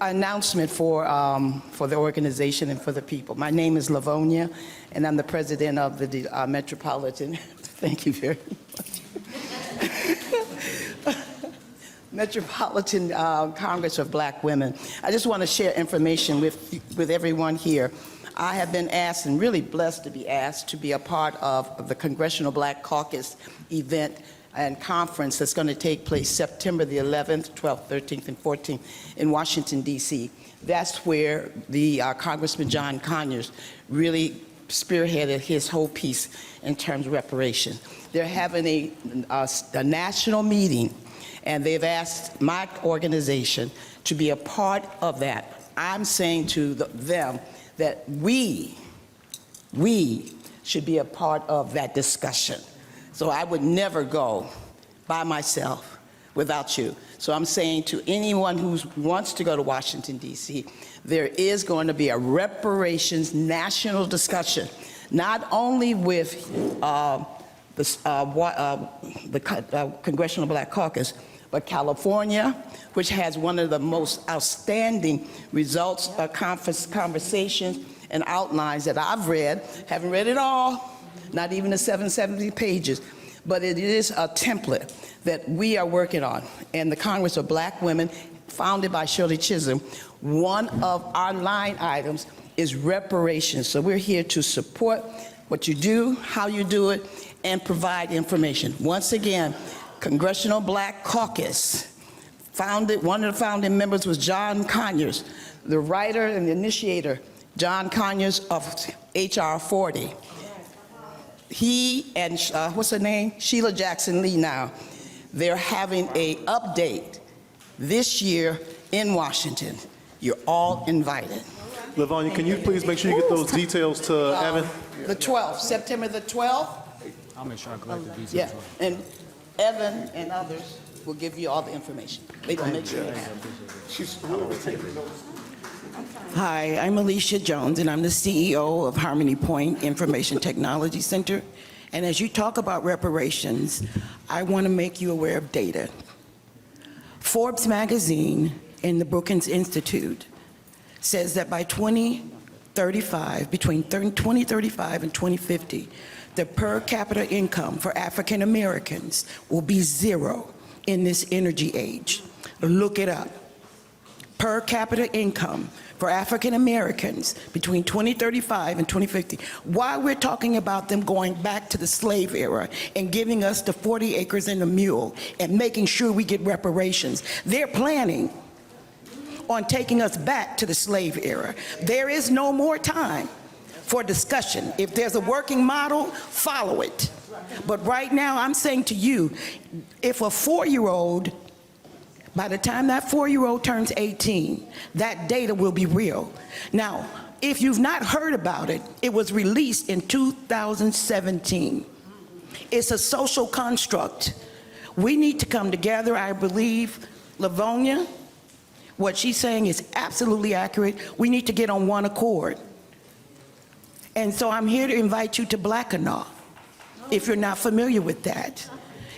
Announcement for the organization and for the people. My name is Livonia, and I'm the president of the Metropolitan. Thank you very much. Metropolitan Congress of Black Women. I just want to share information with everyone here. I have been asked, and really blessed to be asked, to be a part of the Congressional Black Caucus event and conference that's going to take place September the 11th, 12th, 13th, and 14th in Washington, D.C. That's where the Congressman John Conyers really spearheaded his whole piece in terms of reparations. They're having a national meeting, and they've asked my organization to be a part of that. I'm saying to them that we should be a part of that discussion. So I would never go by myself without you. So I'm saying to anyone who wants to go to Washington, D.C., there is going to be a reparations national discussion, not only with the Congressional Black Caucus, but California, which has one of the most outstanding results, conversations, and outlines that I've read. Haven't read it all, not even the 770 pages, but it is a template that we are working on. And the Congress of Black Women, founded by Shirley Chisholm, one of our line items is reparations. So we're here to support what you do, how you do it, and provide information. Once again, Congressional Black Caucus, one of the founding members was John Conyers, the writer and the initiator, John Conyers of H.R. 40. He and, what's her name? Sheila Jackson Lee now. They're having a update this year in Washington. You're all invited. Livonia, can you please make sure you get those details to Evan? The 12th, September the 12th. I'll make sure I collect the details. Yeah, and Evan and others will give you all the information. They will make sure you have it. Hi, I'm Alicia Jones, and I'm the CEO of Harmony Point Information Technology Center. And as you talk about reparations, I want to make you aware of data. Forbes magazine and the Brookings Institute says that by 2035, between 2035 and 2050, the per capita income for African Americans will be zero in this energy age. Look it up. Per capita income for African Americans between 2035 and 2050. Why we're talking about them going back to the slave era and giving us the 40 acres and a mule and making sure we get reparations. They're planning on taking us back to the slave era. There is no more time for discussion. If there's a working model, follow it. But right now, I'm saying to you, if a 4-year-old, by the time that 4-year-old turns 18, that data will be real. Now, if you've not heard about it, it was released in 2017. It's a social construct. We need to come together. I believe, Livonia, what she's saying is absolutely accurate. We need to get on one accord. And so I'm here to invite you to Blackanaw, if you're not familiar with that.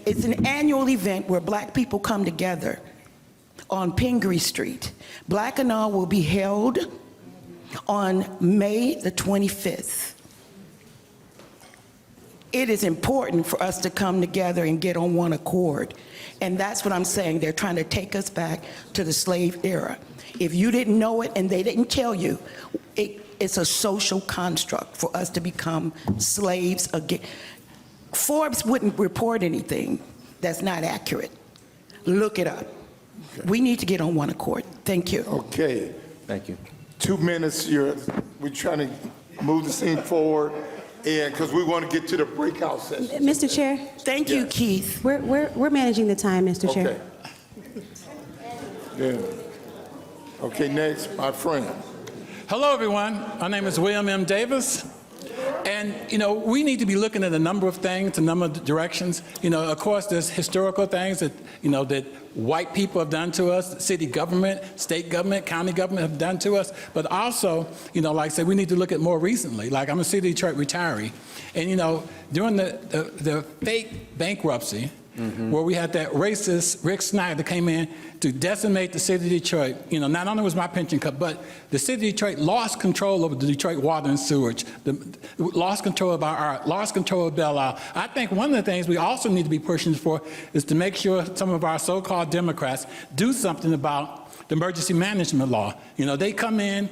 It's an annual event where Black people come together on Pingree Street. Blackanaw will be held on May the 25th. It is important for us to come together and get on one accord. And that's what I'm saying. They're trying to take us back to the slave era. If you didn't know it and they didn't tell you, it's a social construct for us to become slaves again. Forbes wouldn't report anything that's not accurate. Look it up. Okay. We need to get on one accord. Thank you. Okay. Thank you. 2 minutes. We're trying to move the scene forward, and because we want to get to the breakout session. Mr. Chair. Thank you, Keith. We're managing the time, Mr. Chair. Yeah. Okay, next, my friend. Hello, everyone. My name is William M. Davis. And, we need to be looking at a number of things, a number of directions. Of course, there's historical things that, that white people have done to us, city government, state government, county government have done to us. But also, like I said, we need to look at more recently. Like, I'm a City of Detroit retiree. And, during the fake bankruptcy, where we had that racist Rick Snyder that came in to decimate the city of Detroit. Not only was my pension cut, but the city of Detroit lost control over the Detroit water and sewage, lost control of our art, lost control of Belle Isle. I think one of the things we also need to be pushing for is to make sure some of our so-called Democrats do something about the emergency management law. They come in,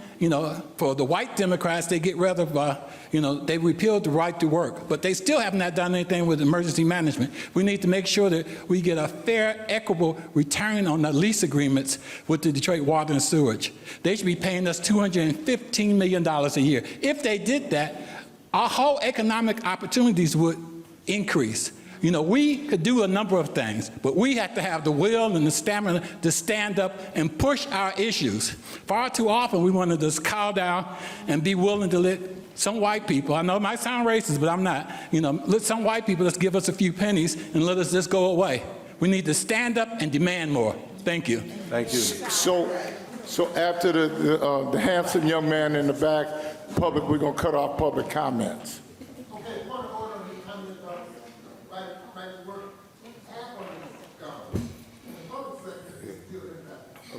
for the white Democrats, they get rid of, they repealed the right to work, but they still have not done anything with emergency management. We need to make sure that we get a fair, equitable return on the lease agreements with the Detroit Water and Sewage. They should be paying us $215 million a year. If they did that, our whole economic opportunities would increase. We could do a number of things, but we have to have the will and the stamina to stand up and push our issues. Far too often, we want to just cow down and be willing to let some white people, I know it might sound racist, but I'm not, let some white people just give us a few pennies and let us just go away. We need to stand up and demand more. Thank you. Thank you. So after the handsome young man in the back, public, we're going to cut off public comments.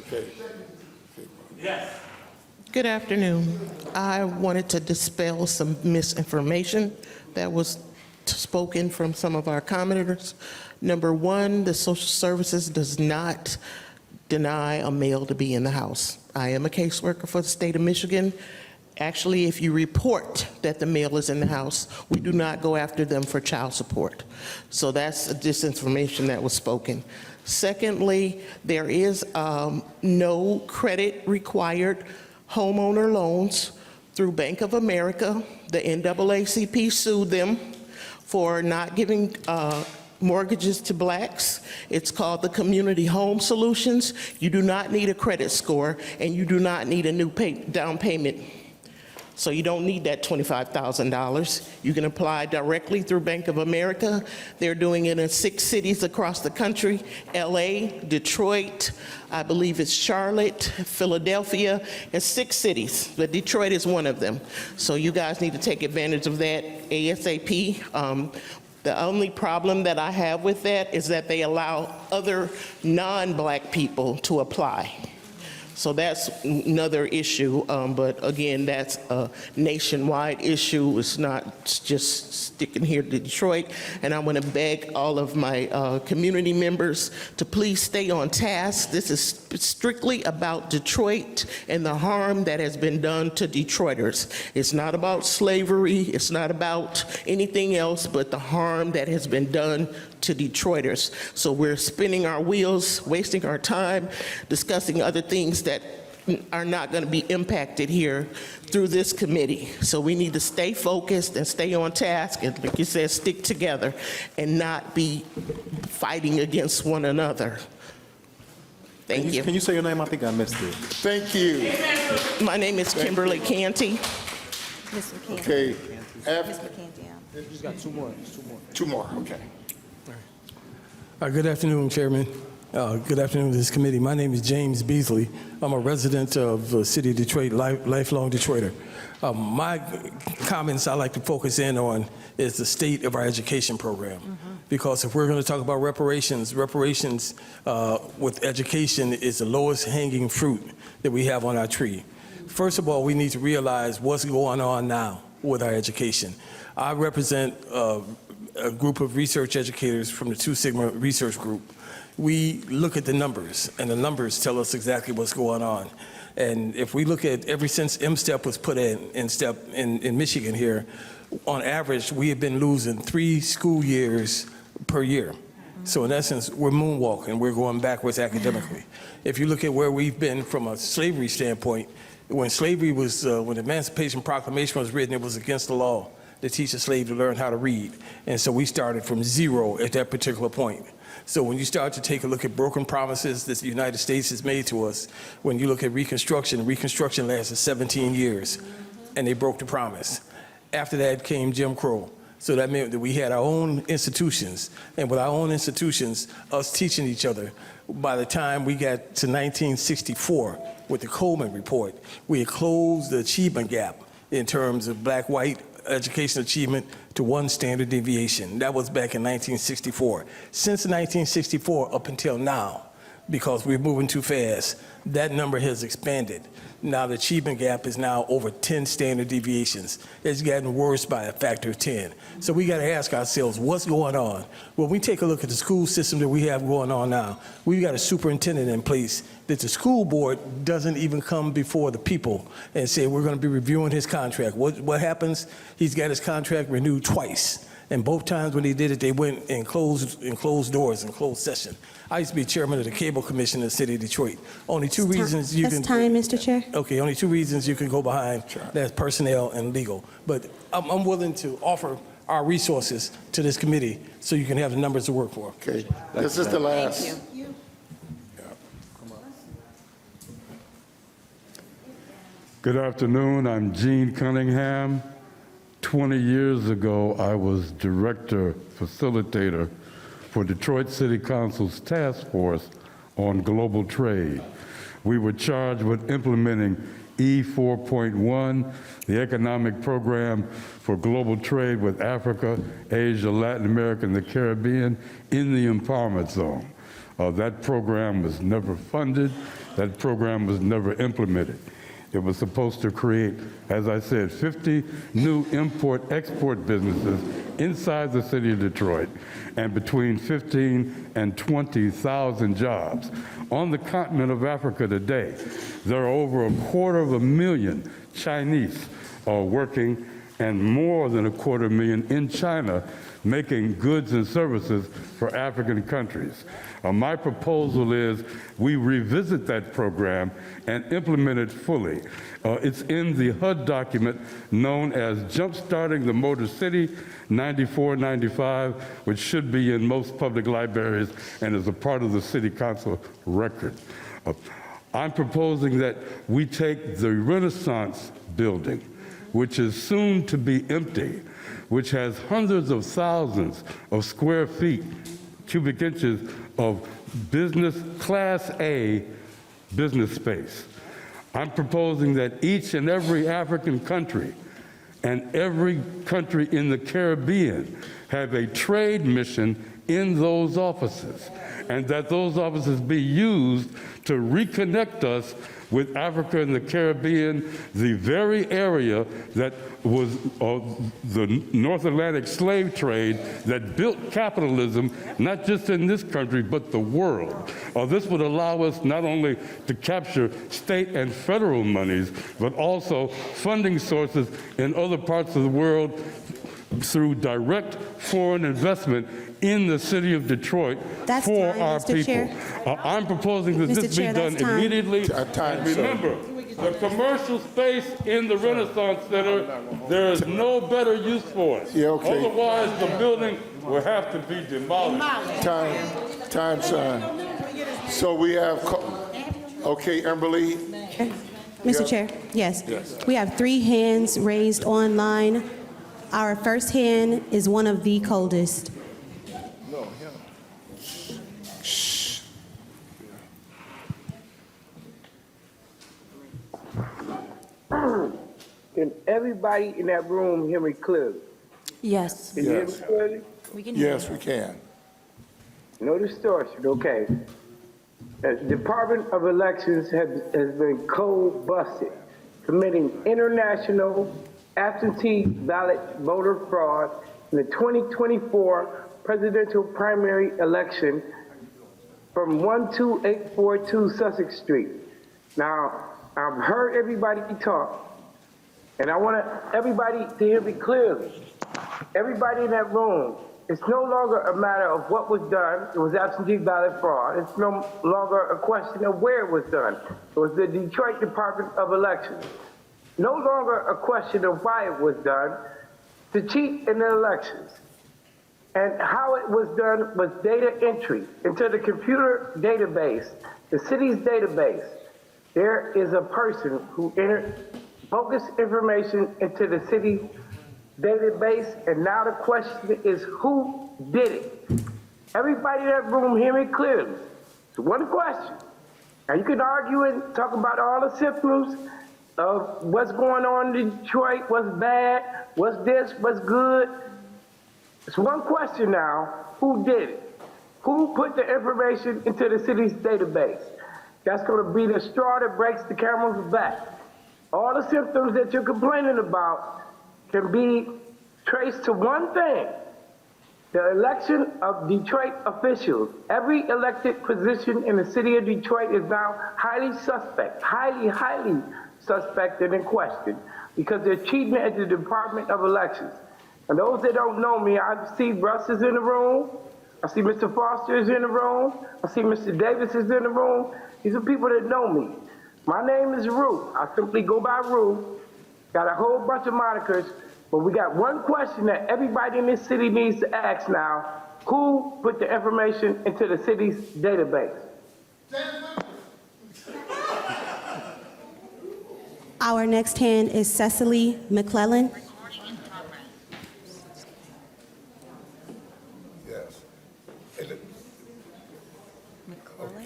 Okay. Yes. Good afternoon. I wanted to dispel some misinformation that was spoken from some of our commenters. Number one, the social services does not deny a male to be in the house. I am a caseworker for the state of Michigan. Actually, if you report that the male is in the house, we do not go after them for child support. So that's a disinformation that was spoken. Secondly, there is no credit required homeowner loans through Bank of America. The NAACP sued them for not giving mortgages to blacks. It's called the Community Home Solutions. You do not need a credit score, and you do not need a new down payment. So you don't need that $25,000. You can apply directly through Bank of America. They're doing it in 6 cities across the country: LA, Detroit, I believe it's Charlotte, Philadelphia, and 6 cities, but Detroit is one of them. So you guys need to take advantage of that ASAP. The only problem that I have with that is that they allow other non-black people to apply. So that's another issue, but again, that's a nationwide issue. It's not just sticking here to Detroit. And I want to beg all of my community members to please stay on task. This is strictly about Detroit and the harm that has been done to Detroiters. It's not about slavery. It's not about anything else but the harm that has been done to Detroiters. So we're spinning our wheels, wasting our time, discussing other things that are not going to be impacted here through this committee. So we need to stay focused and stay on task, and like you said, stick together and not be fighting against one another. Thank you. Can you say your name? I think I missed it. Thank you. My name is Kimberly Canty. Mr. Canty. Okay. Mr. Canty, yeah. Just got two more. Two more, okay. Good afternoon, Chairman. Good afternoon to this committee. My name is James Beasley. I'm a resident of the city of Detroit, lifelong Detroiter. My comments I like to focus in on is the state of our education program. Because if we're going to talk about reparations with education is the lowest hanging fruit that we have on our tree. First of all, we need to realize what's going on now with our education. I represent a group of research educators from the 2 Sigma Research Group. We look at the numbers, and the numbers tell us exactly what's going on. And if we look at ever since M-STEP was put in Michigan here, on average, we have been losing 3 school years per year. So in essence, we're moonwalking. We're going backwards academically. If you look at where we've been from a slavery standpoint, when slavery was, when the Emancipation Proclamation was written, it was against the law to teach a slave to learn how to read. And so we started from 0 at that particular point. So when you start to take a look at broken promises that the United States has made to us, when you look at Reconstruction lasted 17 years, and they broke the promise. After that came Jim Crow. So that meant that we had our own institutions, and with our own institutions, us teaching each other, by the time we got to 1964 with the Coleman Report, we had closed the achievement gap in terms of black-white education achievement to 1 standard deviation. That was back in 1964. Since 1964 up until now, because we're moving too fast, that number has expanded. Now the achievement gap is now over 10 standard deviations. It's gotten worse by a factor of 10. So we got to ask ourselves, what's going on? When we take a look at the school system that we have going on now, we've got a superintendent in place that the school board doesn't even come before the people and say, we're going to be reviewing his contract. What happens? He's got his contract renewed twice. And both times when he did it, they went in closed doors, in closed session. I used to be chairman of the Cable Commission in the city of Detroit. Only two reasons you can... That's time, Mr. Chair. Okay, only two reasons you can go behind, that's personnel and legal. But I'm willing to offer our resources to this committee so you can have the numbers to work for. Okay, this is the last. Thank you. Good afternoon, I'm Gene Cunningham. 20 years ago, I was director, facilitator for Detroit City Council's task force on global trade. We were charged with implementing E4.1, the economic program for global trade with Africa, Asia, Latin America, and the Caribbean in the empowerment zone. That program was never funded. That program was never implemented. It was supposed to create, as I said, 50 new import-export businesses inside the city of Detroit and between 15 and 20,000 jobs. On the continent of Africa today, there are over 250,000 Chinese working and more than 250,000 in China making goods and services for African countries. My proposal is we revisit that program and implement it fully. It's in the HUD document known as Jumpstarting the Motor City 94-95, which should be in most public libraries and is a part of the City Council record. I'm proposing that we take the Renaissance building, which is soon to be empty, which has hundreds of thousands of square feet, cubic inches of business, Class A business space. I'm proposing that each and every African country and every country in the Caribbean have a trade mission in those offices, and that those offices be used to reconnect us with Africa and the Caribbean, the very area that was the North Atlantic slave trade that built capitalism, not just in this country, but the world. This would allow us not only to capture state and federal monies, but also funding sources in other parts of the world through direct foreign investment in the city of Detroit for our people. I'm proposing that this be done immediately. Remember, the commercial space in the Renaissance Center, there is no better use for it. Otherwise, the building will have to be demolished. Time, son. So we have, okay, Emberly. Mr. Chair, yes. We have 3 hands raised online. Our first hand is one of the coldest. Can everybody in that room hear me clearly? Yes. Can you hear me clearly? We can hear Yes, we can. No distortion, okay. The Department of Elections has been cold busted, committing international absentee ballot voter fraud in the 2024 presidential primary election from 12842 Sussex Street. Now, I've heard everybody talk, and I want everybody to hear me clearly. Everybody in that room, it's no longer a matter of what was done. It was absentee ballot fraud. It's no longer a question of where it was done. It was the Detroit Department of Elections. No longer a question of why it was done, to cheat in the elections. And how it was done was data entry into the computer database, the city's database. There is a person who entered bogus information into the city database, and now the question is who did it? Everybody in that room hear me clearly. It's one question. Now you can argue and talk about all the symptoms of what's going on in Detroit, what's bad, what's this, what's good. It's one question now, who did it? Who put the information into the city's database? That's going to be the straw that breaks the camel's back. All the symptoms that you're complaining about can be traced to one thing: the election of Detroit officials. Every elected position in the city of Detroit is now highly suspect, highly suspect and in question, because they're cheating at the Department of Elections. And those that don't know me, I see Russ is in the room, I see Mr. Foster is in the room, I see Mr. Davis is in the room. These are people that know me. My name is Rue. I simply go by Rue. Got a whole bunch of monikers, but we got one question that everybody in this city needs to ask now. Who put the information into the city's database? Our next hand is Cecily McClellan.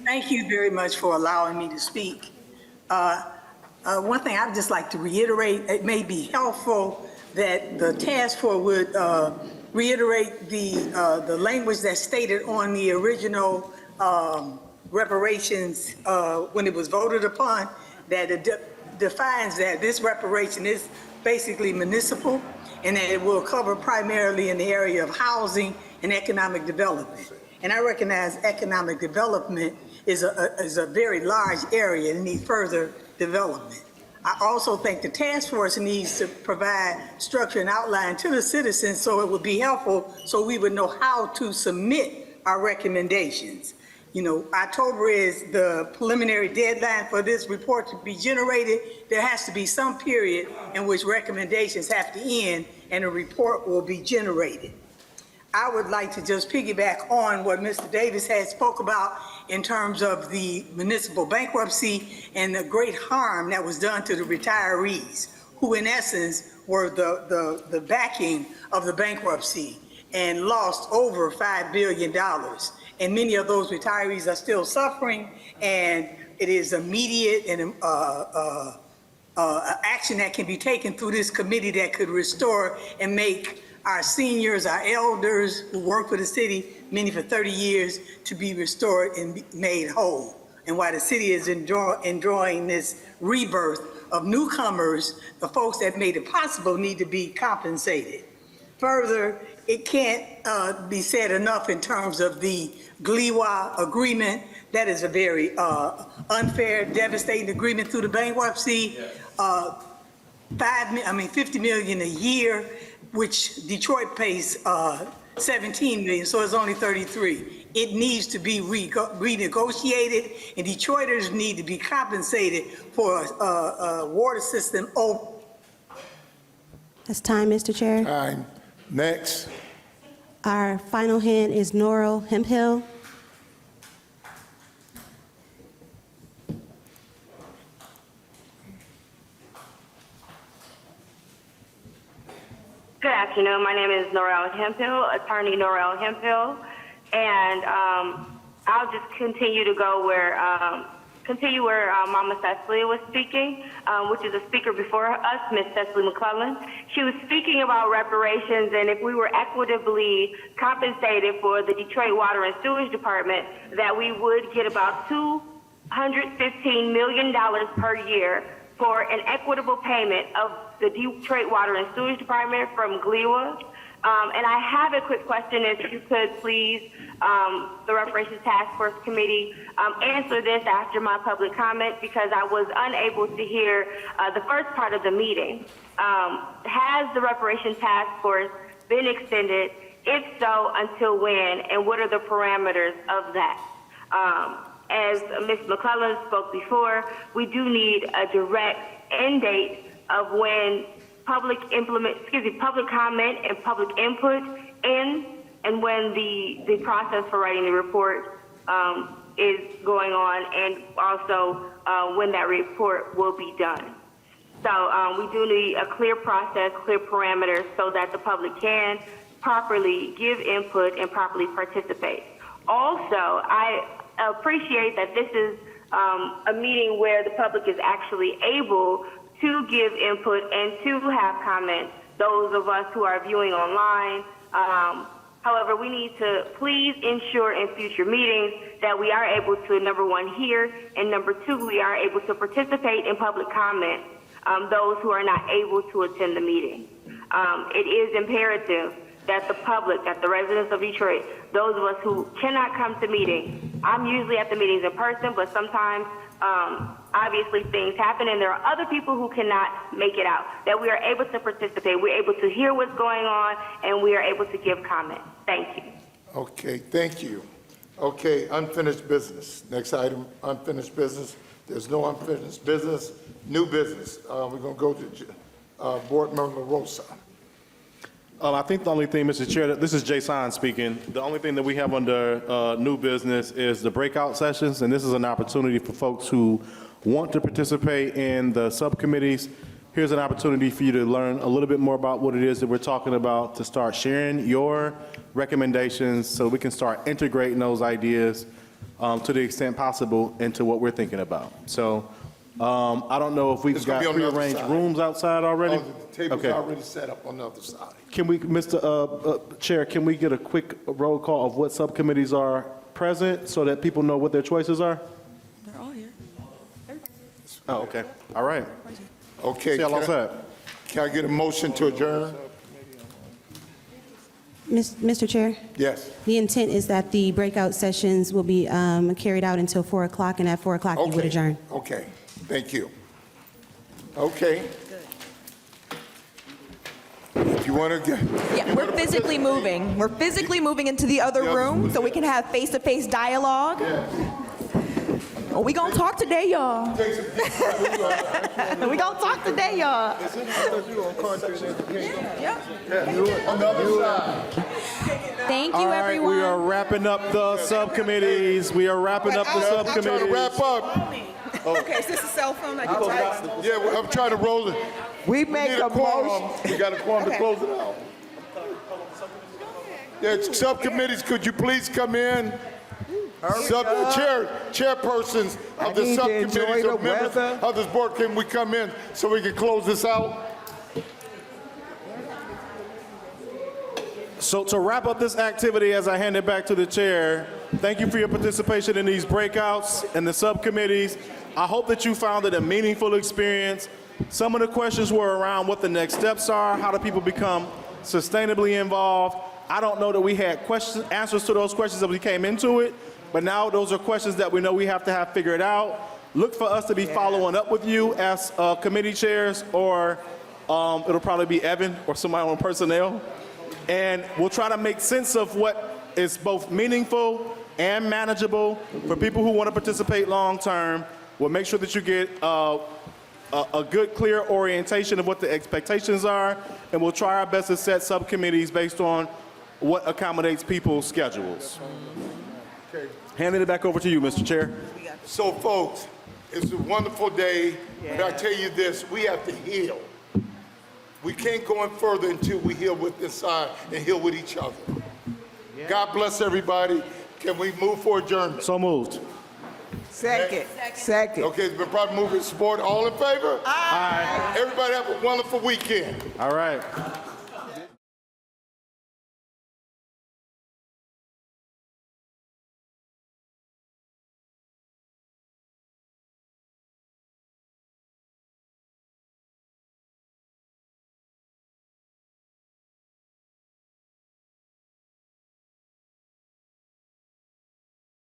Thank you very much for allowing me to speak. One thing I'd just like to reiterate, it may be helpful that the task force would reiterate the language that's stated on the original reparations when it was voted upon, that it defines that this reparation is basically municipal and that it will cover primarily in the area of housing and economic development. And I recognize economic development is a very large area and needs further development. I also think the task force needs to provide structure and outline to the citizens so it would be helpful so we would know how to submit our recommendations. You know, October is the preliminary deadline for this report to be generated. There has to be some period in which recommendations have to end and a report will be generated. I would like to just piggyback on what Mr. Davis had spoke about in terms of the municipal bankruptcy and the great harm that was done to the retirees, who in essence were the backing of the bankruptcy and lost over $5 billion. And many of those retirees are still suffering, and it is immediate and action that can be taken through this committee that could restore and make our seniors, our elders who work for the city, many for 30 years, to be restored and be made whole. And while the city is enjoying this rebirth of newcomers, the folks that made it possible need to be compensated. Further, it can't be said enough in terms of the GLIWA agreement. That is a very unfair, devastating agreement through the bankruptcy. $50 million a year, which Detroit pays 17 million, so it's only 33. It needs to be renegotiated, and Detroiters need to be compensated for a water system. That's time, Mr. Chair. Time. Next. Our final hand is Norrell Hemphill. Good afternoon. My name is Norrell Hemphill, attorney Norrell Hemphill, and I'll just continue to go where Mama Cecily was speaking, which is a speaker before us, Miss Cecily McClellan. She was speaking about reparations, and if we were equitably compensated for the Detroit Water and Sewage Department, that we would get about $215 million per year for an equitable payment of the Detroit Water and Sewage Department from GLIWA. And I have a quick question, if you could please, the Reparations Task Force Committee, answer this after my public comment, because I was unable to hear the first part of the meeting. Has the Reparations Task Force been extended? If so, until when? And what are the parameters of that? As Ms. McClellan spoke before, we do need a direct end date of when public comment and public input ends, and when the process for writing the report is going on, and also when that report will be done. So we do need a clear process, clear parameters, so that the public can properly give input and properly participate. Also, I appreciate that this is a meeting where the public is actually able to give input and to have comments. Those of us who are viewing online, However, we need to please ensure in future meetings that we are able to, number one, hear, and number two, we are able to participate in public comment, those who are not able to attend the meeting. It is imperative that the public, that the residents of Detroit, those of us who cannot come to meetings, I'm usually at the meetings in person, but sometimes obviously things happen and there are other people who cannot make it out, that we are able to participate, we're able to hear what's going on, and we are able to give comment. Thank you. Okay, thank you. Okay, unfinished business. Next item, unfinished business. There's no unfinished business. New business. We're going to go to Board Member Rosa. I think the only thing, Mr. Chair, this is Jason speaking. The only thing that we have under new business is the breakout sessions, and this is an opportunity for folks who want to participate in the subcommittees. Here's an opportunity for you to learn a little bit more about what it is that we're talking about, to start sharing your recommendations so we can start integrating those ideas to the extent possible into what we're thinking about. So I don't know if we've got prearranged rooms outside already. Oh, the table's already set up on the other side. Can we, Mr. Chair, can we get a quick roll call of what subcommittees are present so that people know what their choices are? They're all here. Oh, okay. All right. Okay. Can I get a motion to adjourn? Mr. Chair? Yes. The intent is that the breakout sessions will be carried out until 4 o'clock, and at 4 o'clock you would adjourn. Okay, thank you. Okay. If you want to get... Yeah, we're physically moving. We're physically moving into the other room so we can have face-to-face dialogue. Oh, we gonna talk today, y'all. We gonna talk today, y'all. On the other side. Thank you, All right, everyone. we are wrapping up the subcommittees. We are wrapping up the subcommittees. I'm trying to wrap up. Okay, is this a cell phone? I can text. Yeah, I'm trying to roll it. We make need a quorum. motion. We got a quorum to close it out. Yeah, subcommittees, could you please come in? Chairpersons of the subcommittees or members of this board, can we come in so we can close this out? So to wrap up this activity, as I hand it back to the chair, thank you for your participation in these breakouts and the subcommittees. I hope that you found it a meaningful experience. Some of the questions were around what the next steps are, how do people become sustainably involved. I don't know that we had answers to those questions as we came into it, but now those are questions that we know we have to have figured out. Look for us to be following up with you as committee chairs, or it'll probably be Evan or somebody on personnel. And we'll try to make sense of what is both meaningful and manageable for people who want to participate long term. We'll make sure that you get a good, clear orientation of what the expectations are, and we'll try our best to set subcommittees based on what accommodates people's schedules. Okay. Handing it back over to you, Mr. Chair. So, folks, it's a wonderful day, but I tell you this, we have to heal. We can't go any further until we heal with inside and heal with each other. God bless everybody. Can we move for adjournment? So moved. Second. Okay, it's been properly moved and support. All in favor? Aye. Everybody have a wonderful weekend. All right.